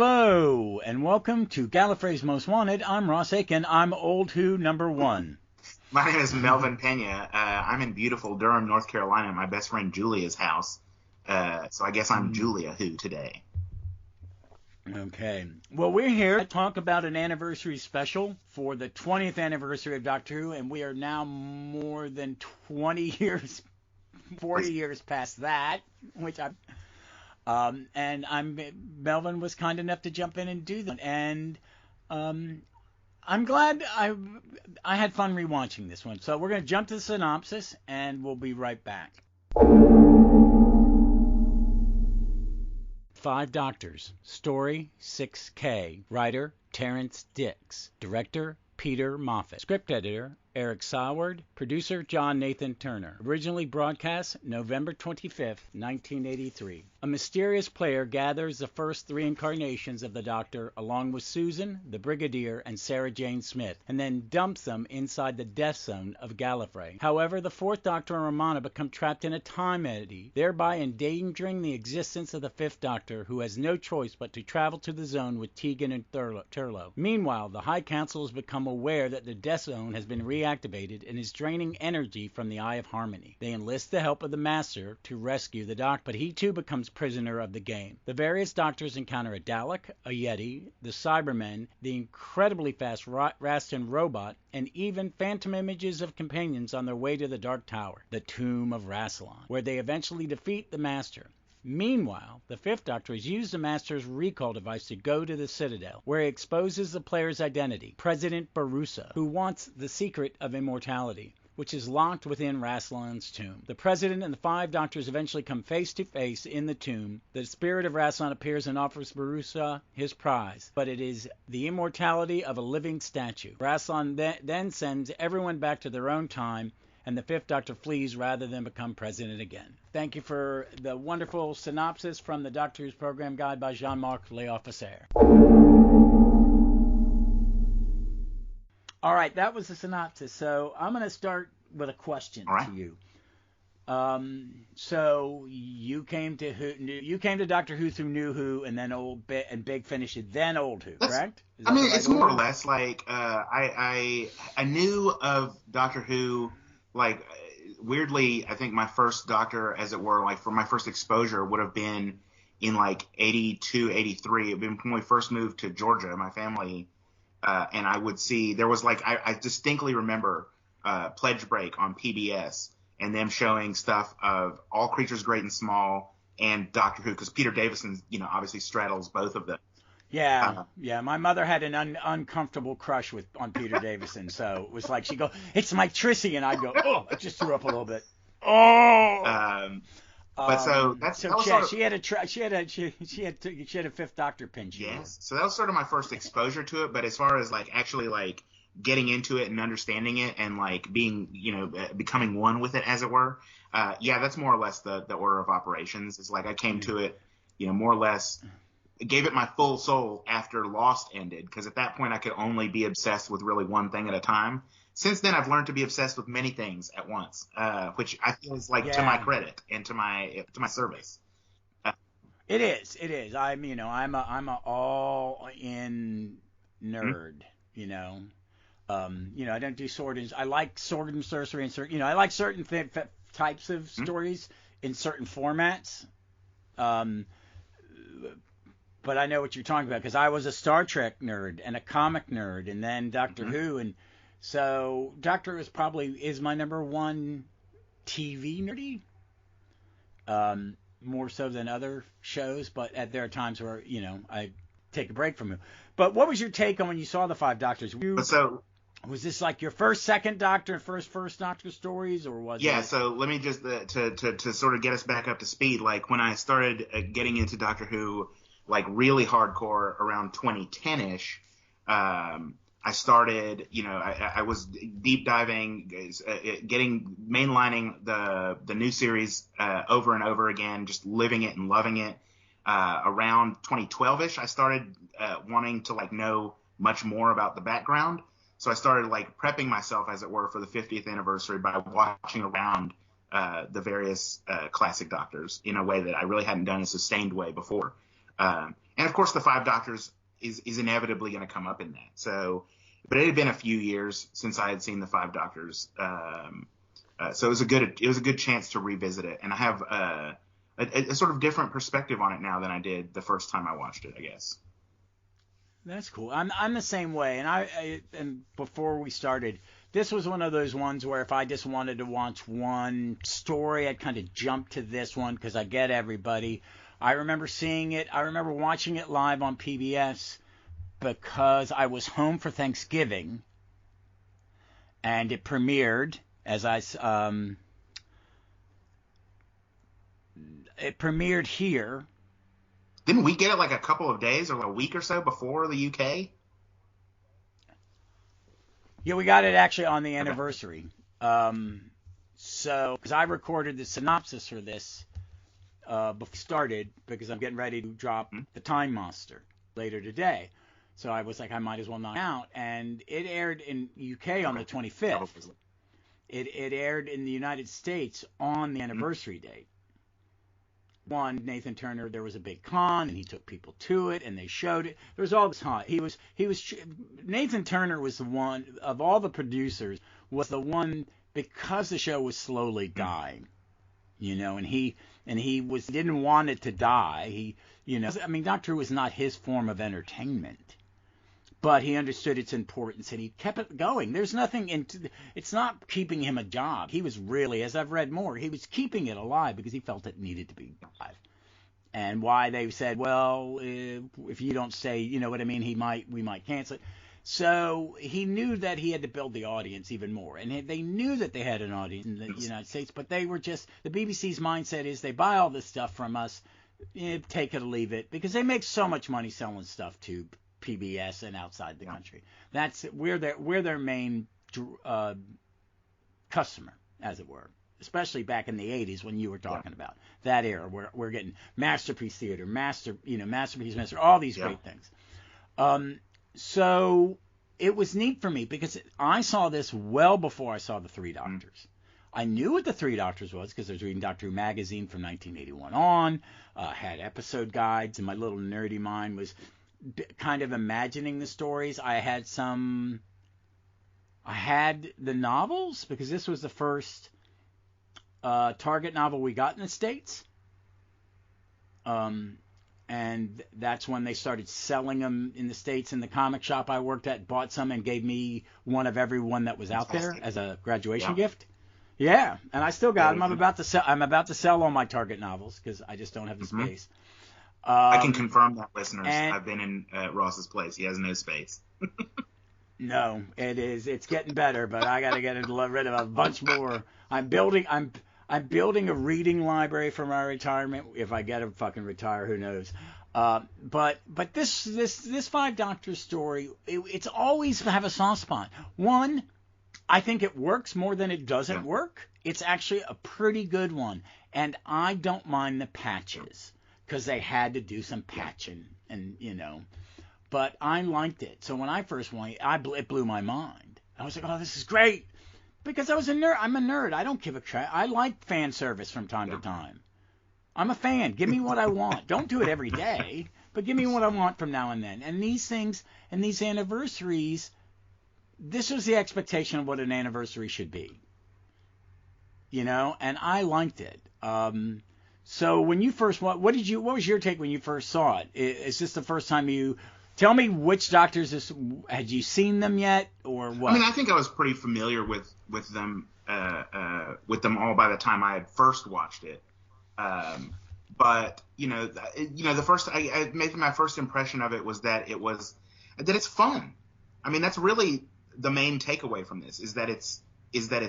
Hello, and welcome to Gallifrey's Most Wanted. I'm Ross Aiken. I'm Old Who number one. My name is Melvin Pena. I'm in beautiful Durham, North Carolina, at my best friend Julia's house. So I guess I'm Julia Who today. Okay. Well, we're here to talk about an anniversary special for the 20th anniversary of Doctor Who, and we are now more than 20 years, 40 years past that, which Melvin was kind enough to jump in and do that, and I'm glad I had fun rewatching this one. So we're going to jump to the synopsis, and we'll be right back. 5 Doctors. Story 6K. Writer Terrence Dix. Director Peter Moffat. Script editor Eric Saward. Producer John Nathan Turner. Originally broadcast November 25th, 1983. A mysterious player gathers the first 3 incarnations of the Doctor along with Susan, the Brigadier, and Sarah Jane Smith, and then dumps them inside the death zone of Gallifrey. However, the 4th Doctor and Romana become trapped in a time eddy, thereby endangering the existence of the 5th Doctor, who has no choice but to travel to the zone with Tegan and Turlough. Meanwhile, the High Council has become aware that the death zone has been reactivated and is draining energy from the Eye of Harmony. They enlist the help of the Master to rescue the Doctor, but he too becomes prisoner of the game. The various Doctors encounter a Dalek, a Yeti, the Cybermen, the incredibly fast Rastan robot, and even phantom images of companions on their way to the Dark Tower, the Tomb of Rassilon, where they eventually defeat the Master. Meanwhile, the 5th Doctor has used the Master's recall device to go to the Citadel, where he exposes the player's identity, President Barusa, who wants the secret of immortality, which is locked within Rassilon's tomb. The President and the 5 Doctors eventually come face to face in the tomb. The spirit of Rassilon appears and offers Barusa his prize, but it is the immortality of a living statue. Rassilon then sends everyone back to their own time, and the 5th Doctor flees rather than become president again. Thank you for the wonderful synopsis from the Doctor Who's Program Guide by Jean-Marc Léofficer. All right, that was the synopsis. So I'm going to start with a question to you. So you came to Doctor Who through New Who, and then Big finished it, then Old Who, correct? I mean, it's more or less like I knew of Doctor Who, like weirdly, I think my first Doctor, as it were, like for my first exposure would have been in like 82, 83. It had been when we first moved to Georgia, my family. And I would see there was like I distinctly remember Pledge Break on PBS and them showing stuff of All Creatures Great and Small and Doctor Who, because Peter Davison, obviously straddles both of them. Yeah. My mother had an uncomfortable crush on Peter Davison, so it was like she'd go, "It's my Trissy," and I'd go, "Oh," I just threw up a little bit. Oh. But so that's so that she had a 5th Doctor pinch. Yes, so that was sort of my first exposure to it. But as far as like actually like getting into it and understanding it and like being becoming one with it, as it were, that's more or less the order of operations. It's like I came to it, more or less gave it my full soul after Lost ended, because at that point I could only be obsessed with really one thing at a time. Since then, I've learned to be obsessed with many things at once, which I feel is like to my credit and to my service. It is. I'm a all in nerd. I don't do sword and I like sword and sorcery and certain. I like certain types of stories in certain formats. But I know what you're talking about, because I was a Star Trek nerd and a comic nerd, and then Doctor Who, and so Doctor Who is my number one TV nerdy, more so than other shows. But there are times where I take a break from it. But what was your take on when you saw the 5 Doctors? Was this like your first, second Doctor, and first Doctor stories, or was it? Yeah. So let me just to sort of get us back up to speed. Like when I started getting into Doctor Who, like really hardcore around 2010ish. I started, I was deep diving, mainlining the new series over and over again, just living it and loving it. Around 2012ish, I started wanting to like know much more about the background. So I started like prepping myself, as it were, for the 50th anniversary by watching around the various classic Doctors in a way that I really hadn't done in a sustained way before. And And of course, the Five Doctors is inevitably going to come up in that. So, but it had been a few years since I had seen the Five Doctors, so it was a good chance to revisit it, and I have a sort of different perspective on it now than I did the first time I watched it, I guess. That's cool. I'm the same way. And before we started, this was one of those ones where if I just wanted to watch one story, I'd kind of jump to this one because I get everybody. I remember seeing it. I remember watching it live on PBS because I was home for Thanksgiving, and it premiered it premiered here. Didn't we get it like a couple of days or like a week or so before the UK? Yeah, we got it actually on the anniversary. So, because I recorded the synopsis for this before we started, because I'm getting ready to drop The Time Monster later today. So I was like, I might as well knock it out. And it aired in UK on the 25th. It aired in the United States on the anniversary date. One, Nathan Turner, there was a big con, and he took people to it, and they showed it. There was all this hot. Nathan Turner was the one, of all the producers, was the one, because the show was slowly dying, and he didn't want it to die. Doctor Who was not his form of entertainment, but he understood its importance, and he kept it going. There's nothing it's not keeping him a job. He was really, as I've read more, he was keeping it alive because he felt it needed to be alive. And why they said, well, if you don't stay, you know what I mean, we might cancel it. So he knew that he had to build the audience even more. And they knew that they had an audience in the United States, but they were just, the BBC's mindset is they buy all this stuff from us, take it or leave it, because they make so much money selling stuff to PBS and outside the country. We're their main customer, as it were, especially back in the 80s when you were talking about that era where we're getting Masterpiece Theater, Masterpiece Master, all these great things. So it was neat for me because I saw this well before I saw the Three Doctors. I knew what the Three Doctors was because I was reading Doctor Who magazine from 1981 on, had episode guides, and my little nerdy mind was kind of imagining the stories. I had the novels because this was the first Target novel we got in the States. And that's when they started selling them in the States. In the comic shop I worked at, bought some and gave me one of every one that was out there as a graduation gift. Yeah, and I still got them. I'm about to sell all my Target novels because I just don't have the space. I can confirm that, listeners. I've been in Ross's place. He has no space. No, it's getting better, but I got to get rid of a bunch more. I'm building a reading library for my retirement. If I get to fucking retire, who knows? But this Five Doctors story, it's always have a soft spot. One, I think it works more than it doesn't work. It's actually a pretty good one, and I don't mind the patches because they had to do some patching, and but I liked it. So when I first went, it blew my mind. I was like, oh, this is great. Because I was a nerd. I'm a nerd. I don't give a crap. I like fan service from time to time. I'm a fan. Give me what I want. Don't do it every day, but give me what I want from now and then. And these things and these anniversaries, this was the expectation of what an anniversary should be. And I liked it. So when you first, what was your take when you first saw it? Is this the first time you? Tell me which Doctors had you seen them yet, or what? I mean, I think I was pretty familiar with them all by the time I had first watched it. But the first maybe my first impression of it was that it's fun. I mean, that's really the main takeaway from this is that it's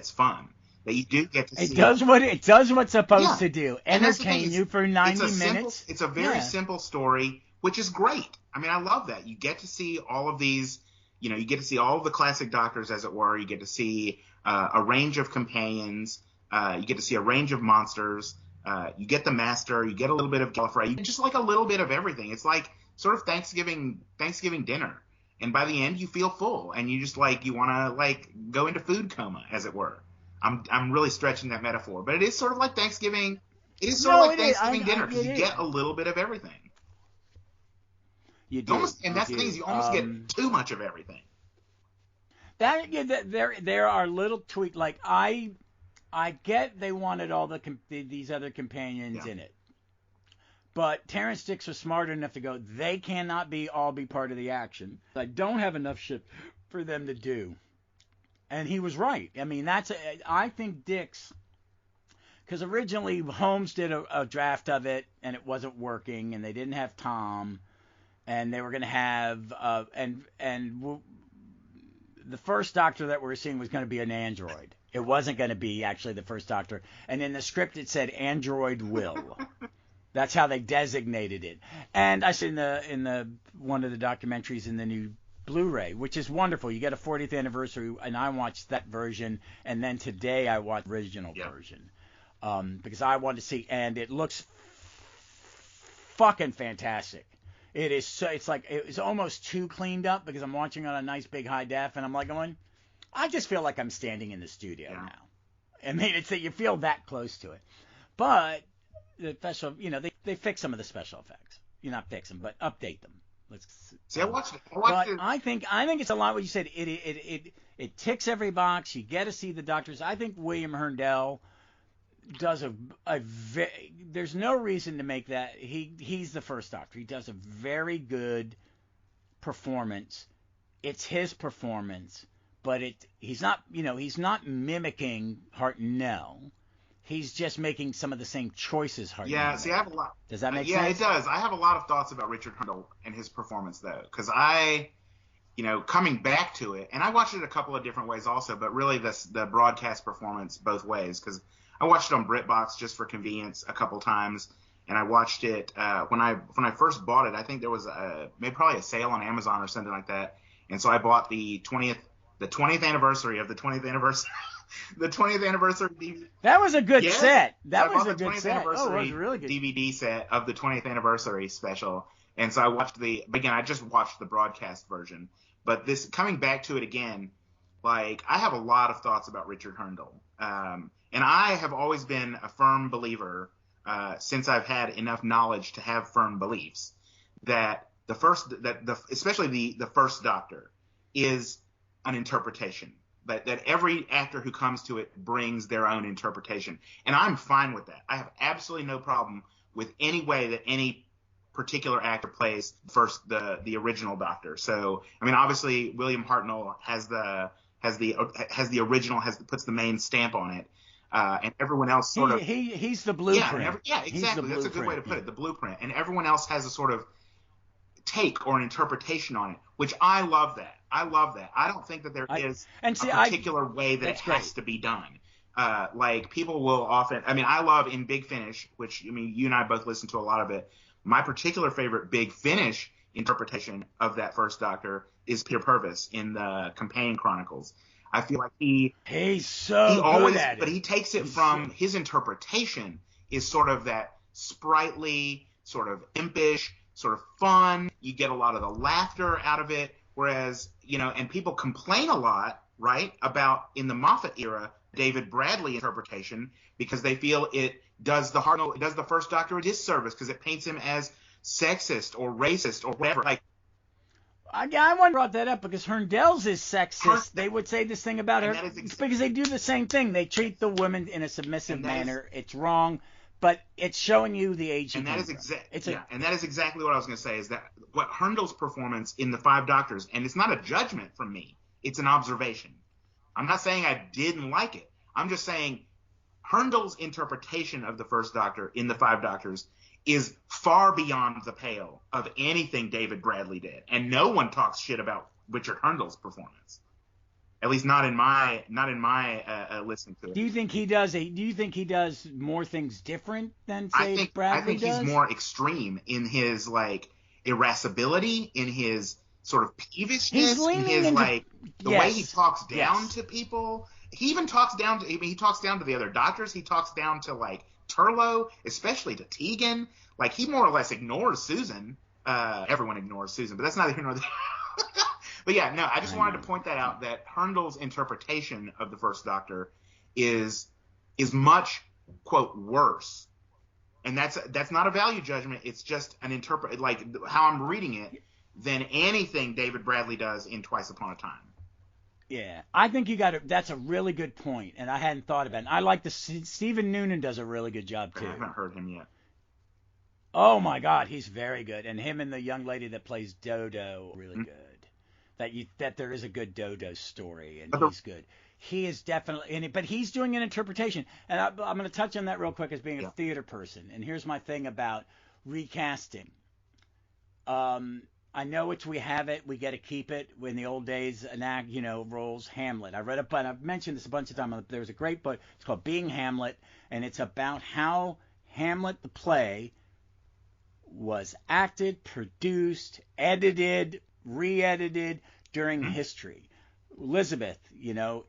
fun. That you do get to see. It does what it's supposed to do. Entertain you for 90 minutes. It's a very simple story, which is great. I mean, I love that. You get to see all of these, you get to see all of the classic Doctors, as it were. You get to see a range of companions. You get to see a range of monsters. You get the Master. You get a little bit of Gallifrey. You get just like a little bit of everything. It's like sort of Thanksgiving dinner. And by the end, you feel full, and you just you want to go into food coma, as it were. I'm really stretching that metaphor, but it is sort of like Thanksgiving. It is sort of like Thanksgiving dinner because you get a little bit of everything. You do. And that's the thing is you almost get too much of everything. There are little tweaks. Like I get they wanted all these other companions in it, but Terrence Dicks was smart enough to go. They cannot all be part of the action. I don't have enough shit for them to do, and he was right. I mean, I think Dicks. Because originally Holmes did a draft of it, and it wasn't working, and they didn't have Tom, and they were going to have the first Doctor that we were seeing was going to be an android. It wasn't going to be actually the first Doctor, and in the script it said Android Will. That's how they designated it. And I said in the one of the documentaries in the new Blu-ray, which is wonderful. You get a 40th anniversary, and I watched that version, and then today I watched the original version. Because I wanted to see, and it looks fucking fantastic. It is it's almost too cleaned up because I'm watching on a nice big high def, and I'm like going, I just feel like I'm standing in the studio now. I mean, it's that you feel that close to it. But the special, they fix some of the special effects. Not fix them, but update them. Let's see. I watched it. I think it's a lot what you said. It ticks every box. You get to see the Doctors. I think William Herndell does there's no reason to make that he's the first Doctor. He does a very good performance. It's his performance, but he's not mimicking Hartnell. He's just making some of the same choices Hartnell. Yeah, see, I have a lot. Does that make sense? Yeah, it does. I have a lot of thoughts about Richard Herndell and his performance though, because coming back to it, and I watched it a couple of different ways also, but really the broadcast performance both ways, because I watched it on BritBox just for convenience a couple times, and I watched it when I first bought it. I think there was probably a sale on Amazon or something like that, and so I bought the 20th anniversary of the 20th anniversary the 20th anniversary DVD. That was a good set. That was a good set. Oh, it was really good. DVD set of the 20th anniversary special, and so I watched I just watched the broadcast version, but this coming back to it again, like I have a lot of thoughts about Richard Herndell. And I have always been a firm believer, since I've had enough knowledge to have firm beliefs, that especially the first Doctor is an interpretation. That every actor who comes to it brings their own interpretation, and I'm fine with that. I have absolutely no problem with any way that any particular actor plays the original Doctor. So I mean, obviously William Hartnell has the original, puts the main stamp on it. And everyone else sort of he's the blueprint. Yeah, exactly. That's a good way to put it. The blueprint, and everyone else has a sort of take or an interpretation on it, which I love that. I don't think that there is a particular way that it has to be done. Like people will often. I mean, I love in Big Finish, which you and I both listen to a lot of it. My particular favorite Big Finish interpretation of that first Doctor is Peter Purves in the Companion Chronicles. I feel like he's so good at it. But he takes it from his interpretation is sort of that sprightly, sort of impish, sort of fun. You get a lot of the laughter out of it. Whereas, and people complain a lot, right, about in the Moffat era, David Bradley interpretation, because they feel it does the first Doctor a disservice because it paints him as sexist or racist or whatever. Like, I brought that up because Herndell's is sexist. They would say this thing about her. It's because they do the same thing. They treat the women in a submissive manner. It's wrong, but it's showing you the age. And that is and that is exactly what I was going to say. Is that what Herndell's performance in the Five Doctors? And it's not a judgment from me. It's an observation. I'm not saying I didn't like it. I'm just saying Herndell's interpretation of the first Doctor in the Five Doctors is far beyond the pale of anything David Bradley did, and no one talks shit about Richard Herndell's performance. At least not in my listening to it. Do you think he does more things different than say Bradley does? I think he's more extreme in his like irascibility, in his sort of peevishness, in his the way he talks down to people. He even talks down to the other Doctors. He talks down to like Turlough, especially to Tegan. Like he more or less ignores Susan. Everyone ignores Susan, but that's neither here nor there. But yeah, no, I just wanted to point that out, that Herndell's interpretation of the first Doctor is much, quote, worse. And that's not a value judgment. It's just an like how I'm reading it. than anything David Bradley does in Twice Upon a Time. Yeah, I think you got to. That's a really good point, and I hadn't thought about it. And I like the Stephen Noonan does a really good job too. I haven't heard him yet. Oh my God, he's very good, and him and the young lady that plays Dodo really good. That there is a good Dodo story, and he's good. He is definitely in it, but he's doing an interpretation, and I'm going to touch on that real quick as being a theater person. And here's my thing about recasting. I know we have it, we get to keep it. In the old days, roles Hamlet. I read it, but I've mentioned this a bunch of times. There's a great book. It's called Being Hamlet, and it's about how Hamlet the play was acted, produced, edited, re-edited during history. Elizabeth,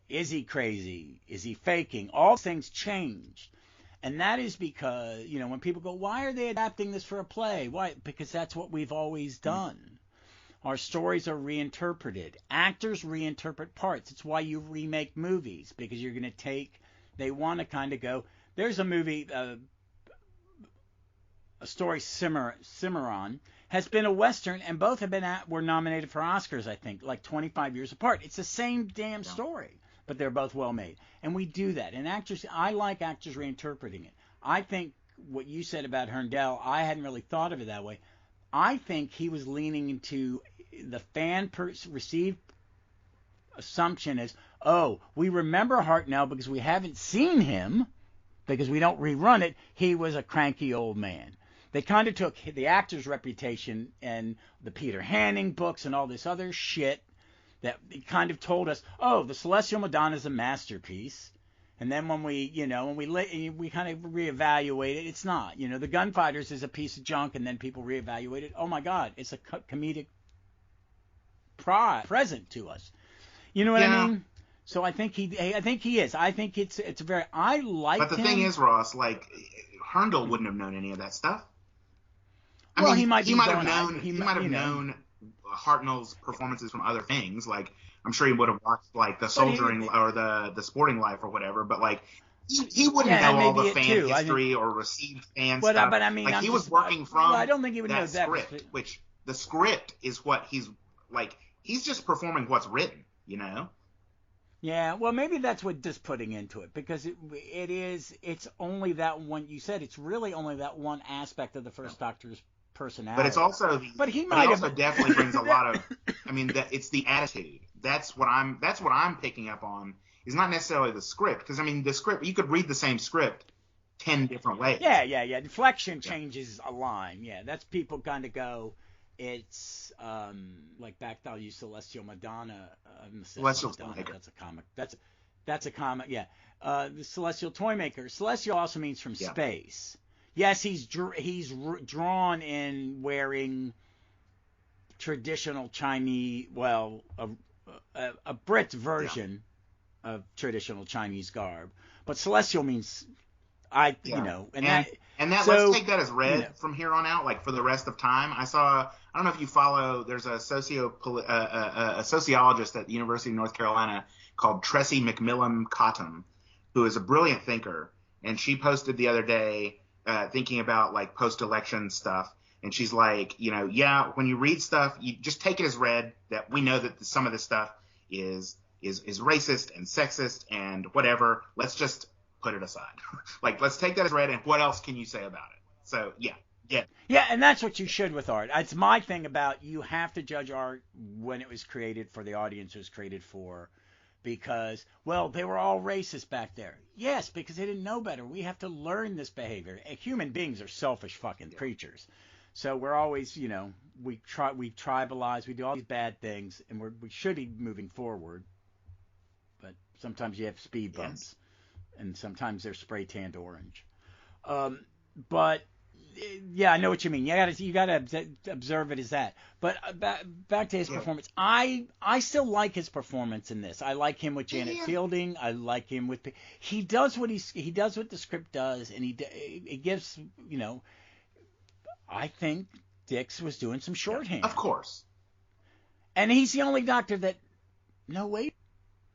is he crazy? Is he faking? All things changed. And that is because, when people go, why are they adapting this for a play? Why? Because that's what we've always done. Our stories are reinterpreted. Actors reinterpret parts. It's why you remake movies, because you're going to they want to kind of go, there's a movie, a story, Cimarron, has been a Western, and both were nominated for Oscars, I think, like 25 years apart. It's the same damn story, but they're both well made. And we do that. And I like actors reinterpreting it. I think what you said about Herndel, I hadn't really thought of it that way. I think he was leaning into the received assumption as, we remember Hartnell because we haven't seen him, because we don't rerun it. He was a cranky old man. They kind of took the actor's reputation and the Peter Hanning books and all this other shit that kind of told us, the Celestial Madonna is a masterpiece. And then when we kind of reevaluate it, it's not. The Gunfighters is a piece of junk, and then people reevaluate it. Oh my God, it's a comedic present to us. You know what I mean? So I think he is. I think it's a very. I like. But the thing is, Ross, like Herndel wouldn't have known any of that stuff. He might have known Hartnell's performances from other things. Like I'm sure he would have watched like the Soldiering or the Sporting Life or whatever. But like he wouldn't know all the fan history or received fan stuff. But I mean, he was working from. I don't think he would know that script, which the script is what he's like. He's just performing what's written, Yeah, well, maybe that's what just putting into it, because it's only that one. You said it's really only that one aspect of the first Doctor's personality. But it's also, he also definitely brings a lot of. I mean, it's the attitude. That's what I'm picking up on. Is not necessarily the script, because I mean, the script, you could read the same script 10 different ways. Yeah. Inflection changes a line. Yeah, that's people kind of go. It's like back to I'll use Celestial Madonna. Celestial Toymaker. That's a comic. That's a comic. Yeah. The Celestial Toymaker. Celestial also means from space. Yes, he's drawn in wearing traditional Chinese. Well, a Brit version of traditional Chinese garb, but Celestial means let's take that as read from here on out, like for the rest of time. I don't know if you follow, there's a sociologist at the University of North Carolina called Tressie McMillan Cottom, who is a brilliant thinker. And she posted the other day thinking about like post-election stuff. And she's like, when you read stuff, you just take it as read, that we know that some of this stuff is racist and sexist and whatever. Let's just put it aside. Like, let's take that as read, and what else can you say about it? So, yeah. Yeah, and that's what you should with art. It's my thing about you have to judge art when it was created for the audience it was created for, because, they were all racist back there. Yes, because they didn't know better. We have to learn this behavior. Human beings are selfish fucking creatures. So we're always, we tribalize, we do all these bad things, and we should be moving forward. But sometimes you have speed bumps. Yes. And sometimes they're spray tanned orange. But yeah, I know what you mean. You gotta observe it as that. But back to his performance. I still like his performance in this. I like him with Janet Fielding. I like him with he does what the script does, and he gives I think Dix was doing some shorthand. Of course. And he's the only Doctor that. No, wait.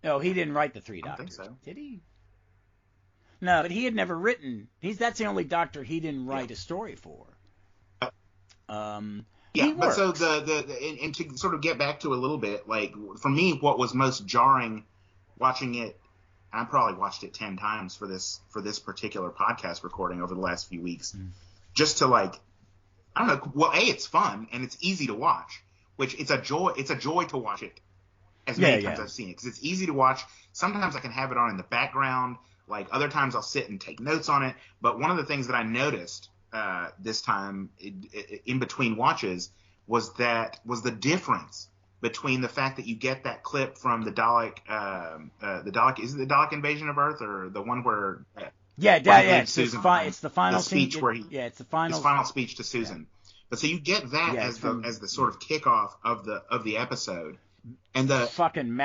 No, he didn't write the Three Doctors. I think so. Did he? No, but he had never written. That's the only Doctor he didn't write a story for. Yeah, He but so works. and to sort of get back to a little bit, like for me, what was most jarring watching it, I probably watched it 10 times for this particular podcast recording over the last few weeks, just to like, I don't know. Well, it's fun and it's easy to watch, which it's a joy. It's a joy to watch it as many times I've seen it because it's easy to watch. Sometimes I can have it on in the background. Like other times I'll sit and take notes on it. But one of the things that I noticed this time in between watches was the difference between the fact that you get that clip from the Dalek, is it the Dalek invasion of Earth or the one where It's Susan it's the final the speech scene. where he It's the his final speech to Susan. But so you get that as the sort of kickoff of the episode. And the fucking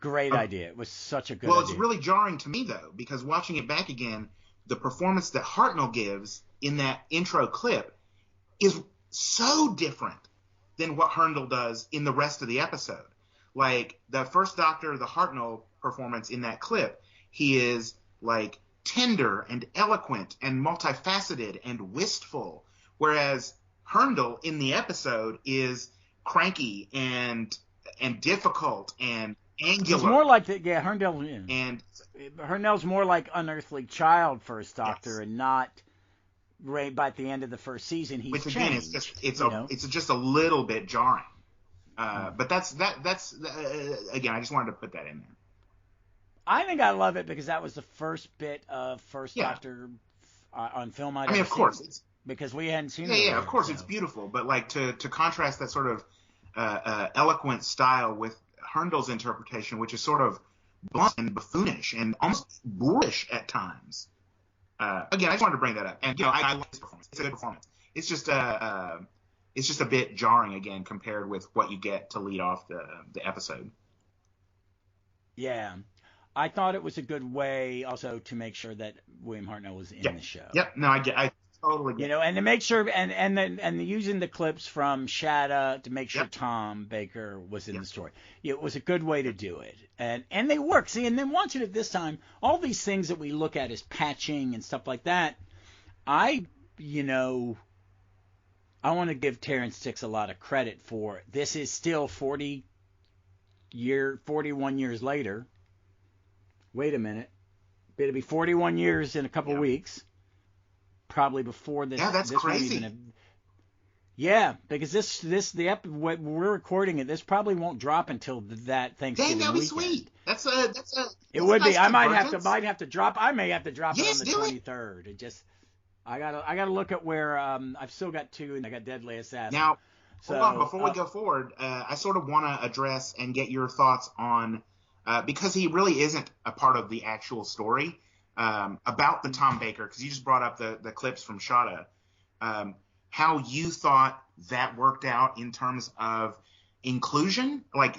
great idea. It was such a good idea. Well, it's really jarring to me though, because watching it back again, the performance that Hartnell gives in that intro clip is so different than what Herndl does in the rest of the episode. Like the first Doctor, the Hartnell performance in that clip, he is like tender and eloquent and multifaceted and wistful, whereas Herndl in the episode is cranky and difficult and angular. It's more like Herndl. Yeah. And Herndl's more like Unearthly Child First Doctor, and not right by the end of the first season. He's which again, changed. It's just a little bit jarring. But that's again, I just wanted to put that in there. I think I love it because that was the first bit of First Doctor on film I'd ever of course, seen. Because we hadn't seen it. Yeah, of course, it's beautiful. But like to contrast that sort of eloquent style with Herndl's interpretation, which is sort of blunt and buffoonish and almost boorish at times. Again, I just wanted to bring that up. And I like this performance. It's a good performance. It's just a bit jarring again compared with what you get to lead off the episode. Yeah. I thought it was a good way also to make sure that William Hartnell was in the show. Yep. No, I totally get it. And to make sure and using the clips from Shatta to make sure Tom Baker was in the story. It was a good way to do it. And they work. See, and then watching it this time, all these things that we look at as patching and stuff like that, I want to give Terrence Dicks a lot of credit for. This is still 41 years later. Wait a minute. It'll be 41 years in a couple weeks. Probably before this. Yeah, that's crazy. Because what we're recording it, this probably won't drop until that Thanksgiving weekend. That'd be sweet. It would be. I might have to drop. I may have to drop it on the 23rd. It just. I gotta look at where I've still got 2 and I got Deadly Assassin. Now, hold on, before we go forward, I sort of want to address and get your thoughts on because he really isn't a part of the actual story about the Tom Baker, because you just brought up the clips from Shatta, how you thought that worked out in terms of inclusion, like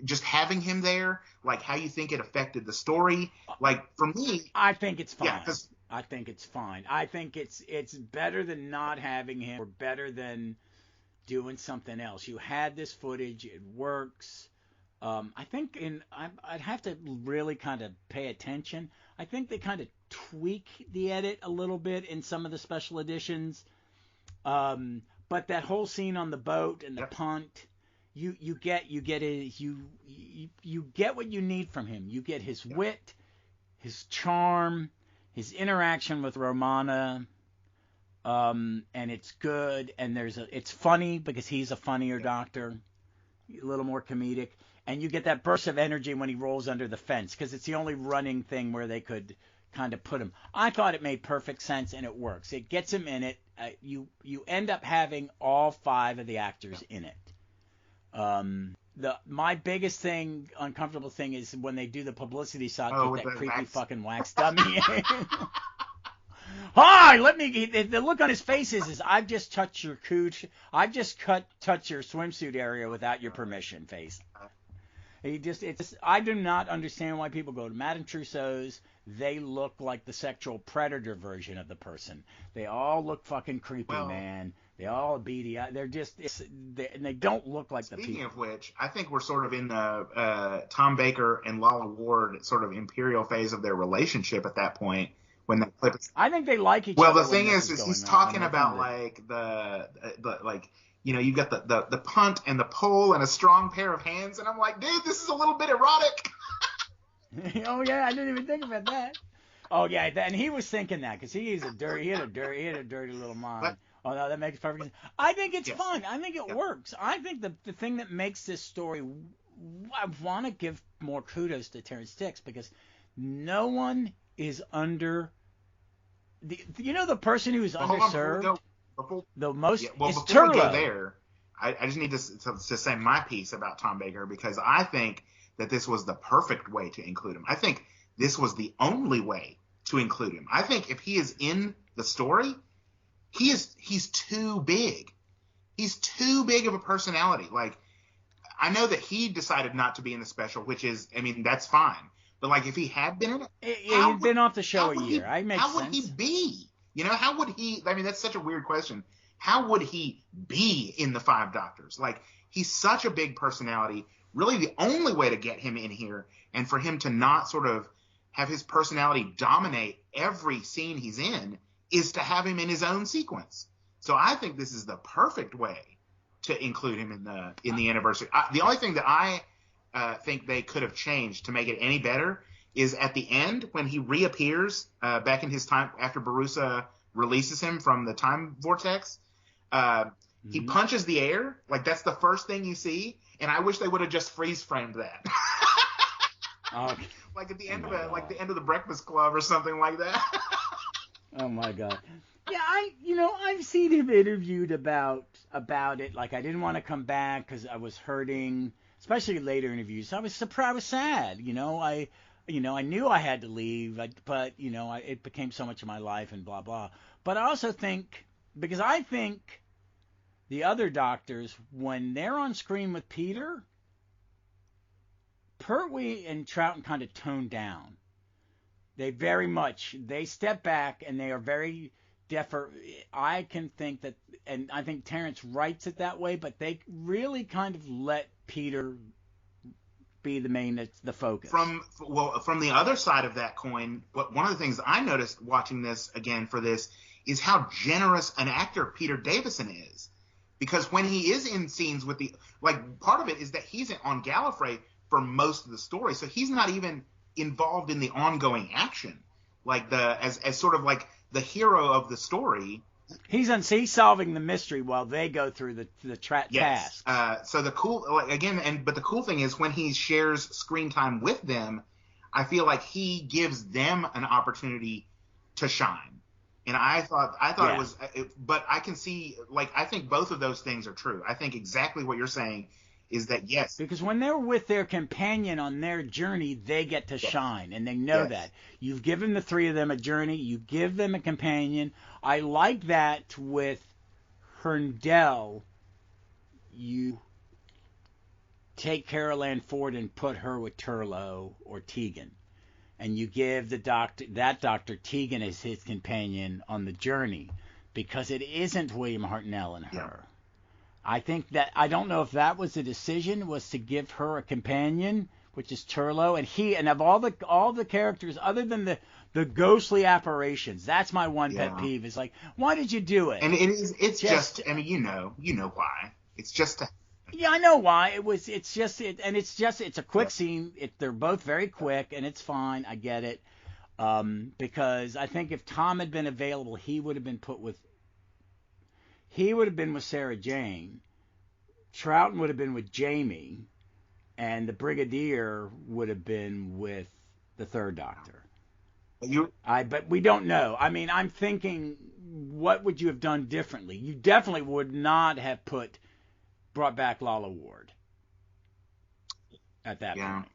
just having him there, like how you think it affected the story. Like for me, I think it's fine. Yeah, I think it's fine. I think it's better than not having him, or better than doing something else. You had this footage, it works. I think I'd have to really kind of pay attention. I think they kind of tweak the edit a little bit in some of the special editions. But that whole scene on the boat and the punt, you get what you need from him. You get his wit, his charm, his interaction with Romana, and it's good. And it's funny because he's a funnier Doctor, a little more comedic. And you get that burst of energy when he rolls under the fence, because it's the only running thing where they could kind of put him. I thought it made perfect sense, and it works. It gets him in it. You end up having all 5 of the actors in it. My biggest uncomfortable thing is when they do the publicity shot with that creepy fucking wax dummy. Hi, the look on his face is I've just touched your cooch. I've just touched your swimsuit area without your permission face. I do not understand why people go to Madame Tussauds. They look like the sexual predator version of the person. They all look fucking creepy, man. They all beady. They're just, and they don't look like the people. Speaking of which, I think we're sort of in the Tom Baker and Lalla Ward sort of imperial phase of their relationship at that point. When that clip is, I think they like each other. Well, the thing is he's talking about like the like you've got the punt and the pull and a strong pair of hands, and I'm like, dude, this is a little bit erotic. Oh yeah, I didn't even think about that. Oh yeah, and he was thinking that because he had a dirty little mind. But Oh no, that makes perfect sense. I think it's yes, fun. I think it yeah. works. I think the thing that makes this story, I want to give more kudos to Terrence Dicks because no one is under the person who's Well, hold on underserved before the most yeah, well, is before we go Turlo. there, I just need to say my piece about Tom Baker because I think that this was the perfect way to include him. I think this was the only way to include him. I think if he is in the story, he's too big. He's too big of a personality. Like, I know that he decided not to be in the special, which is, I mean, that's fine. But like, if he had been in it, Yeah, he'd been off the show a year. I makes how would he sense. be? How would he? I mean, that's such a weird question. How would he be in the Five Doctors? Like, he's such a big personality. Really, the only way to get him in here and for him to not sort of have his personality dominate every scene he's in is to have him in his own sequence. So I think this is the perfect way to include him in the anniversary. The only thing that I think they could have changed to make it any better is at the end when he reappears back in his time after Barusa releases him from the time vortex. He punches the air, like that's the first thing you see, and I wish they would have just freeze framed that. Oh, like at the end like the end of the Breakfast Club or something like that. oh my God. Yeah, I've seen him interviewed about it. Like I didn't want to come back because I was hurting, especially later interviews. I was surprised, I was sad. I knew I had to leave, but it became so much of my life and blah blah. But I also think because I think the other doctors when they're on screen with Peter, Pertwee and Troughton kind of tone down. They step back and they are very defer. I can think that, and I think Terrence writes it that way, but they really kind of let Peter be the focus. From the other side of that coin, one of the things I noticed watching this again for this is how generous an actor Peter Davison is. Because when he is in scenes with part of it is that he's on Gallifrey for most of the story, so he's not even involved in the ongoing action, like as sort of like the hero of the story. He's solving the mystery while they go through the yes. task. So the cool but the cool thing is when he shares screen time with them, I feel like he gives them an opportunity to shine. And I thought Yeah. it was, but I can see, I think both of those things are true. I think exactly what you're saying is that, yes. Because when they're with their companion on their journey, they get to shine, and they know that. You've given the three of them a journey. You give them a companion. I like that with Herndel. You take Carol Ann Ford and put her with Turlo or Tegan. And you give that doctor Tegan as his companion on the journey because it isn't William Hartnell and her. Yeah. I think that I don't know if that was the decision was to give her a companion, which is Turlo, and of all the characters other than the ghostly apparitions, that's my one pet peeve. Is like, why did you do it? And it's just I mean, you know why. It's just yeah, I know why. It's a quick scene. They're both very quick, and it's fine. I get it. Because I think if Tom had been available, he would have been with Sarah Jane. Troughton would have been with Jamie, and the Brigadier would have been with the Third Doctor. But we don't know. I mean, I'm thinking, what would you have done differently? You definitely would not have brought back Lalla Ward at that point.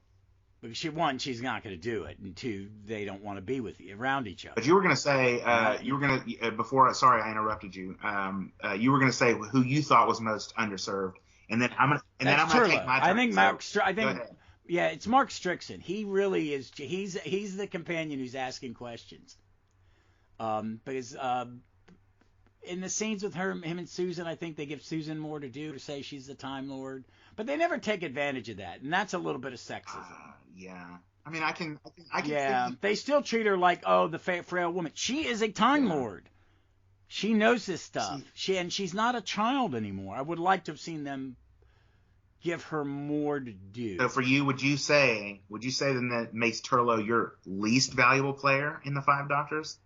Because one, she's not going to do it, and two, they don't want to be around each other. But you were going to say, before, sorry I interrupted you. You were going to say who you thought was most underserved, and then I'm going to take my turn. It's Mark Strickson. He really is. He's the companion who's asking questions. Because in the scenes with him and Susan, I think they give Susan more to do to say she's the Time Lord, but they never take advantage of that, and that's a little bit of sexism. Yeah. I mean, I can. Yeah, they still treat her like, the frail woman. She is a Time Lord. She knows this stuff. She's not a child anymore. I would like to have seen them give her more to do. So for you, would you say then that makes Turlough your least valuable player in the Five Doctors?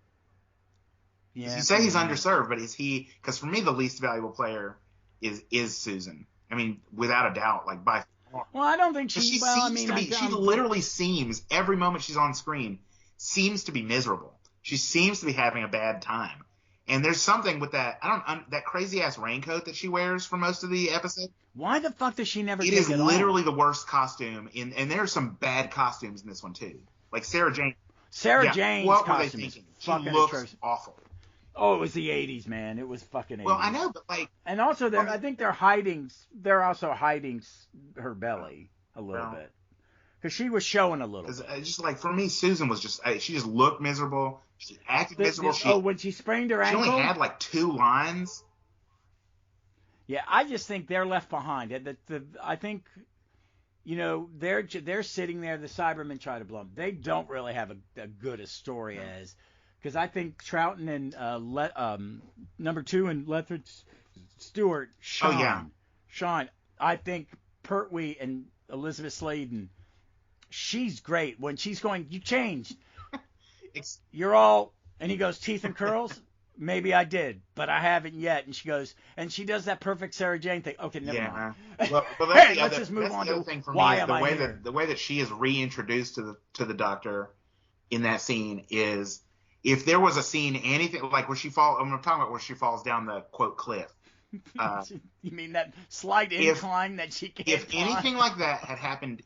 Yeah. You say he's underserved, but is he? Because for me, the least valuable player is Susan. I mean, without a doubt, like by far. Well, I don't think she. She Well, seems to be. She literally seems every moment she's on screen seems to be miserable. She seems to be having a bad time. And there's something with that. That crazy ass raincoat that she wears for most of the episode. Why the fuck does she never take it off? It is literally the worst costume and there are some bad costumes in this one too. Like Sarah Jane. Jane's what costume were they thinking? She fucking looks atrocious. awful. Oh, it was the 80s, man. It was fucking 80s. Well, I know, but like. And also, I think they're also hiding her belly a little bit. Because she was showing a little bit. Just like, for me, Susan was she just looked miserable. She acted miserable. When she sprained her ankle? She only had like 2 lines. Yeah, I just think they're left behind. I think, they're sitting there. The Cybermen try to blow them. They don't really have a good a story as, because I think Troughton and number 2 and Lethbridge Stewart shine. Oh yeah, shine. I think Pertwee and Elizabeth Sladen. She's great when she's going. You changed. You're all, and he goes, teeth and curls. Maybe I did, but I haven't yet. And she goes, and she does that perfect Sarah Jane thing. Okay, never mind. Well, hey, let's just move on to thing for why me is am I here? The way that she is reintroduced to the Doctor in that scene is, if there was a scene, anything like where she falls. I'm talking about where she falls down the quote cliff. You mean that slight incline that she can't If climb? anything like that had happened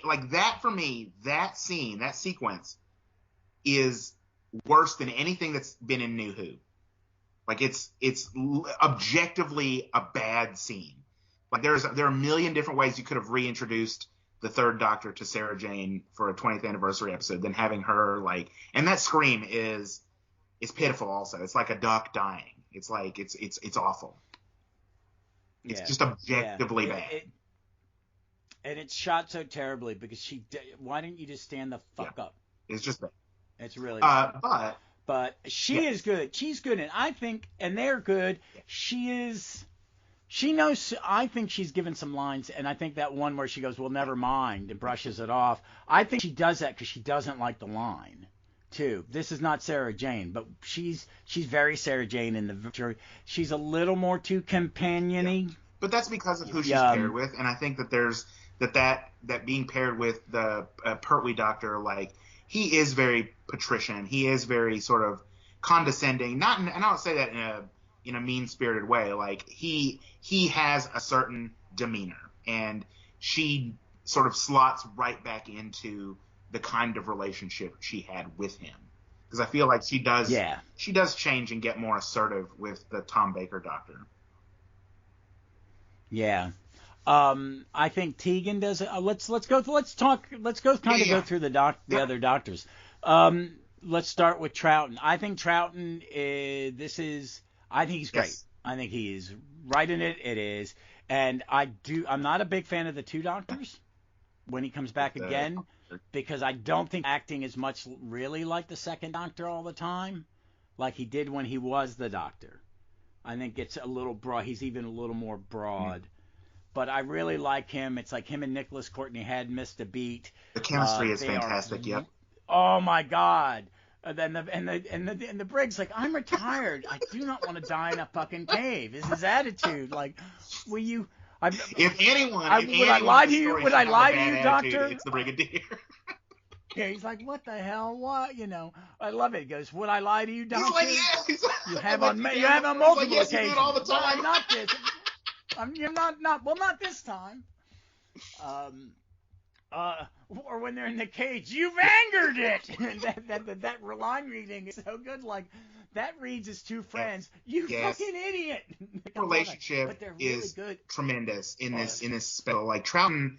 like that, for me, that scene, that sequence is worse than anything that's been in New Who. Like it's objectively a bad scene. Like there are a million different ways you could have reintroduced the Third Doctor to Sarah Jane for a 20th anniversary episode than having her like, and that scream is pitiful also. It's like a duck dying. It's like it's awful. It's just objectively bad. And it's shot so terribly because why didn't you just stand the fuck up? It's just bad. It's really bad. But she is good. She's good, and I think, and they're good. She knows. I think she's given some lines, and I think that one where she goes, "Well, never mind," and brushes it off. I think she does that because she doesn't like the line. Too. This is not Sarah Jane, but she's very Sarah Jane in the jury. She's a little more too companion-y. Yeah. But that's because of who she's paired with, and I think that there's that being paired with the Pertwee Doctor, like he is very patrician. He is very sort of condescending. And I don't say that in a mean-spirited way. Like he has a certain demeanor, and she sort of slots right back into the kind of relationship she had with him, because I feel like she does change and get more assertive with the Tom Baker Doctor. Yeah, I think Tegan does. Let's go through the other doctors. Let's start with Troughton. I think Troughton I think he's great. Yes. I think he is right in it. It is, and I'm not a big fan of the 2 doctors when he comes back again. Because I don't think acting is much really like the second Doctor all the time, like he did when he was the Doctor. I think it's a little broad. He's even a little more broad. But I really like him. It's like him and Nicholas Courtney had missed a beat. The chemistry is fantastic. Yep. Oh my God. And then the Briggs like, I'm retired. I do not want to die in a fucking cave. Is his attitude like? Will you? If anyone would I lie to you? Would I lie to you, Doctor? It's the Brigadier. Yeah, he's like, what the hell? What? I love it. He goes, would I lie to you, Doctor? He's like, yeah. He's like, you have on multiple occasions. You do it all the time. Well, I'm not this. You're not. Well, not this time. Or when they're in the cage, you've angered it. that line reading is so good. Like that reads as 2 friends. You fucking idiot. The relationship is good. Tremendous in this spell. Like Troughton,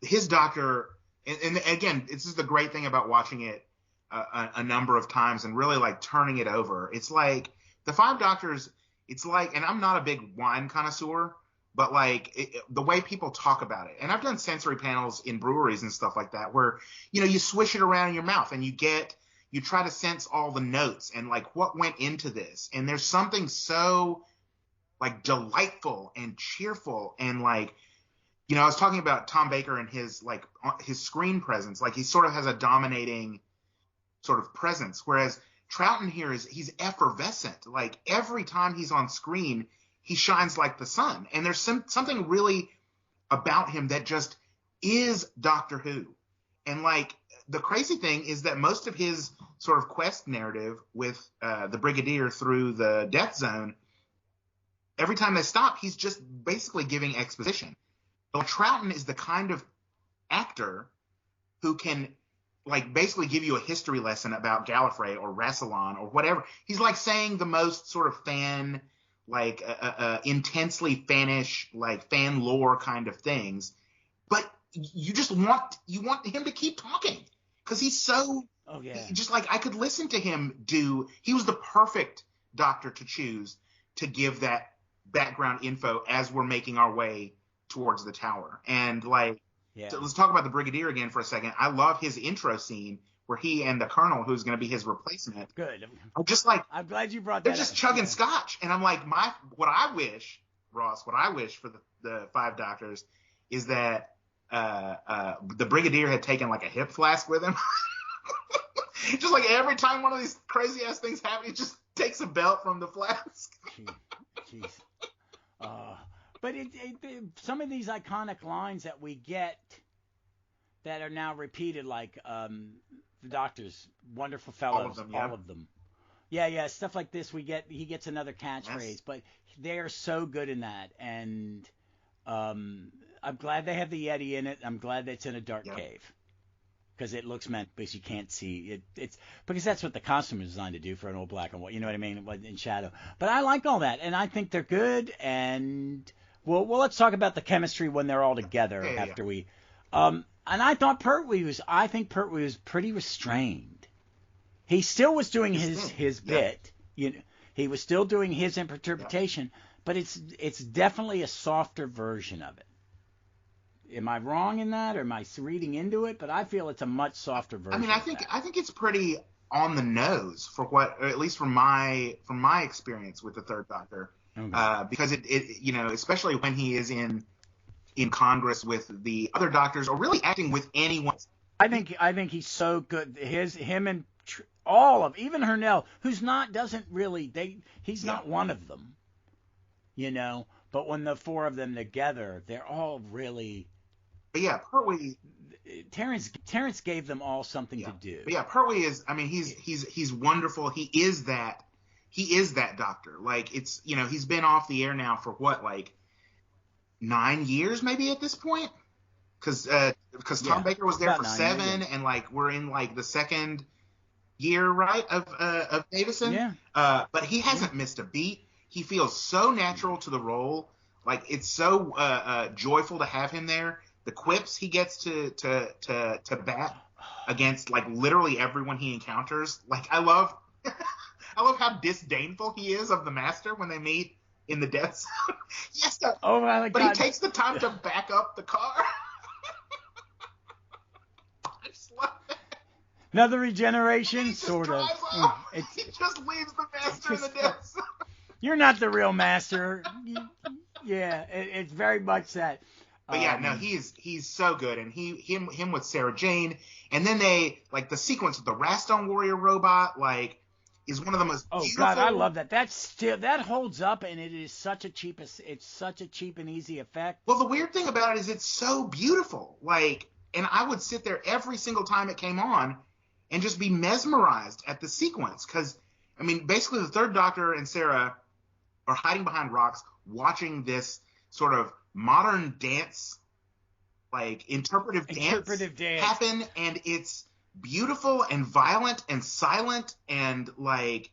his Doctor, and again, this is the great thing about watching it a number of times and really like turning it over. It's like the 5 Doctors. It's like, and I'm not a big wine connoisseur, but like the way people talk about it, and I've done sensory panels in breweries and stuff like that, where you swish it around in your mouth and you get you try to sense all the notes and like what went into this. And there's something so like delightful and cheerful and like, I was talking about Tom Baker and his like his screen presence. Like he sort of has a dominating sort of presence, whereas Troughton here he's effervescent. Like every time he's on screen, he shines like the sun. And there's something really about him that just is Doctor Who. And like the crazy thing is that most of his sort of quest narrative with the Brigadier through the Death Zone, every time they stop, he's just basically giving exposition. But Troughton is the kind of actor who can like basically give you a history lesson about Gallifrey or Rassilon or whatever. He's like saying the most sort of fan, like intensely fanish, like fan lore kind of things. But you just want him to keep talking because he's so just like I could listen to him do. He was the perfect doctor to choose to give that background info as we're making our way towards the tower. And like, so let's talk about the Brigadier again for a second. I love his intro scene where he and the Colonel, who's going to be his replacement, good. I'm just like, I'm glad you brought that. They're just chugging scotch, and I'm like, what I wish for the Five Doctors is that the Brigadier had taken like a hip flask with him. Just like every time one of these crazy ass things happen, he just takes a belt from the flask. Jeez. But some of these iconic lines that we get that are now repeated, like the Doctor's wonderful fellows, all of them. Yeah, stuff like this. He gets another catchphrase, but they are so good in that, and I'm glad they have the Yeti in it. I'm glad that it's in a dark cave because it looks meant because you can't see it. It's because that's what the costume is designed to do for an old black and white. You know what I mean? In shadow. But I like all that, and I think they're good. And well, let's talk about the chemistry when they're all together after we. And I thought Pertwee was pretty restrained. He still was doing his bit. He was still doing his interpretation, but it's definitely a softer version of it. Am I wrong in that, or am I reading into it? But I feel it's a much softer version. I think it's pretty on the nose for what, or at least from my experience with the Third Doctor, because it especially when he is in Congress with the other doctors, or really acting with anyone. I think he's so good. Him and all of even Hurnell, he's not one of them, But when the four of them together, they're all really. But yeah, Pertwee. Terrence gave them all something to do. But yeah, Pertwee is. I mean, he's wonderful. He is that doctor. Like it's he's been off the air now for what, like 9 years maybe at this point, because Tom Baker was there for 7 and like we're in like the second year of Davison. But he hasn't missed a beat. He feels so natural to the role. Like it's so joyful to have him there. The quips he gets to bat against like literally everyone he encounters. Like I love how disdainful he is of the Master when they meet in the Death Zone. Yes, oh my God. But he takes the time to back up the car. I just love that. Another regeneration, sort of. He just leaves the Master in the Death Zone. You're not the real Master. It's very much that. But yeah, no, he's so good, and him with Sarah Jane, and then they like the sequence with the Raston Warrior robot, like is one of the most. Oh beautiful... God, I love that. That holds up, and it is such a cheap and easy effect. Well, the weird thing about it is it's so beautiful, like, and I would sit there every single time it came on, and just be mesmerized at the sequence, because I mean, basically the Third Doctor and Sarah are hiding behind rocks, watching this sort of modern dance, like interpretive dance happen, and it's beautiful and violent and silent, and like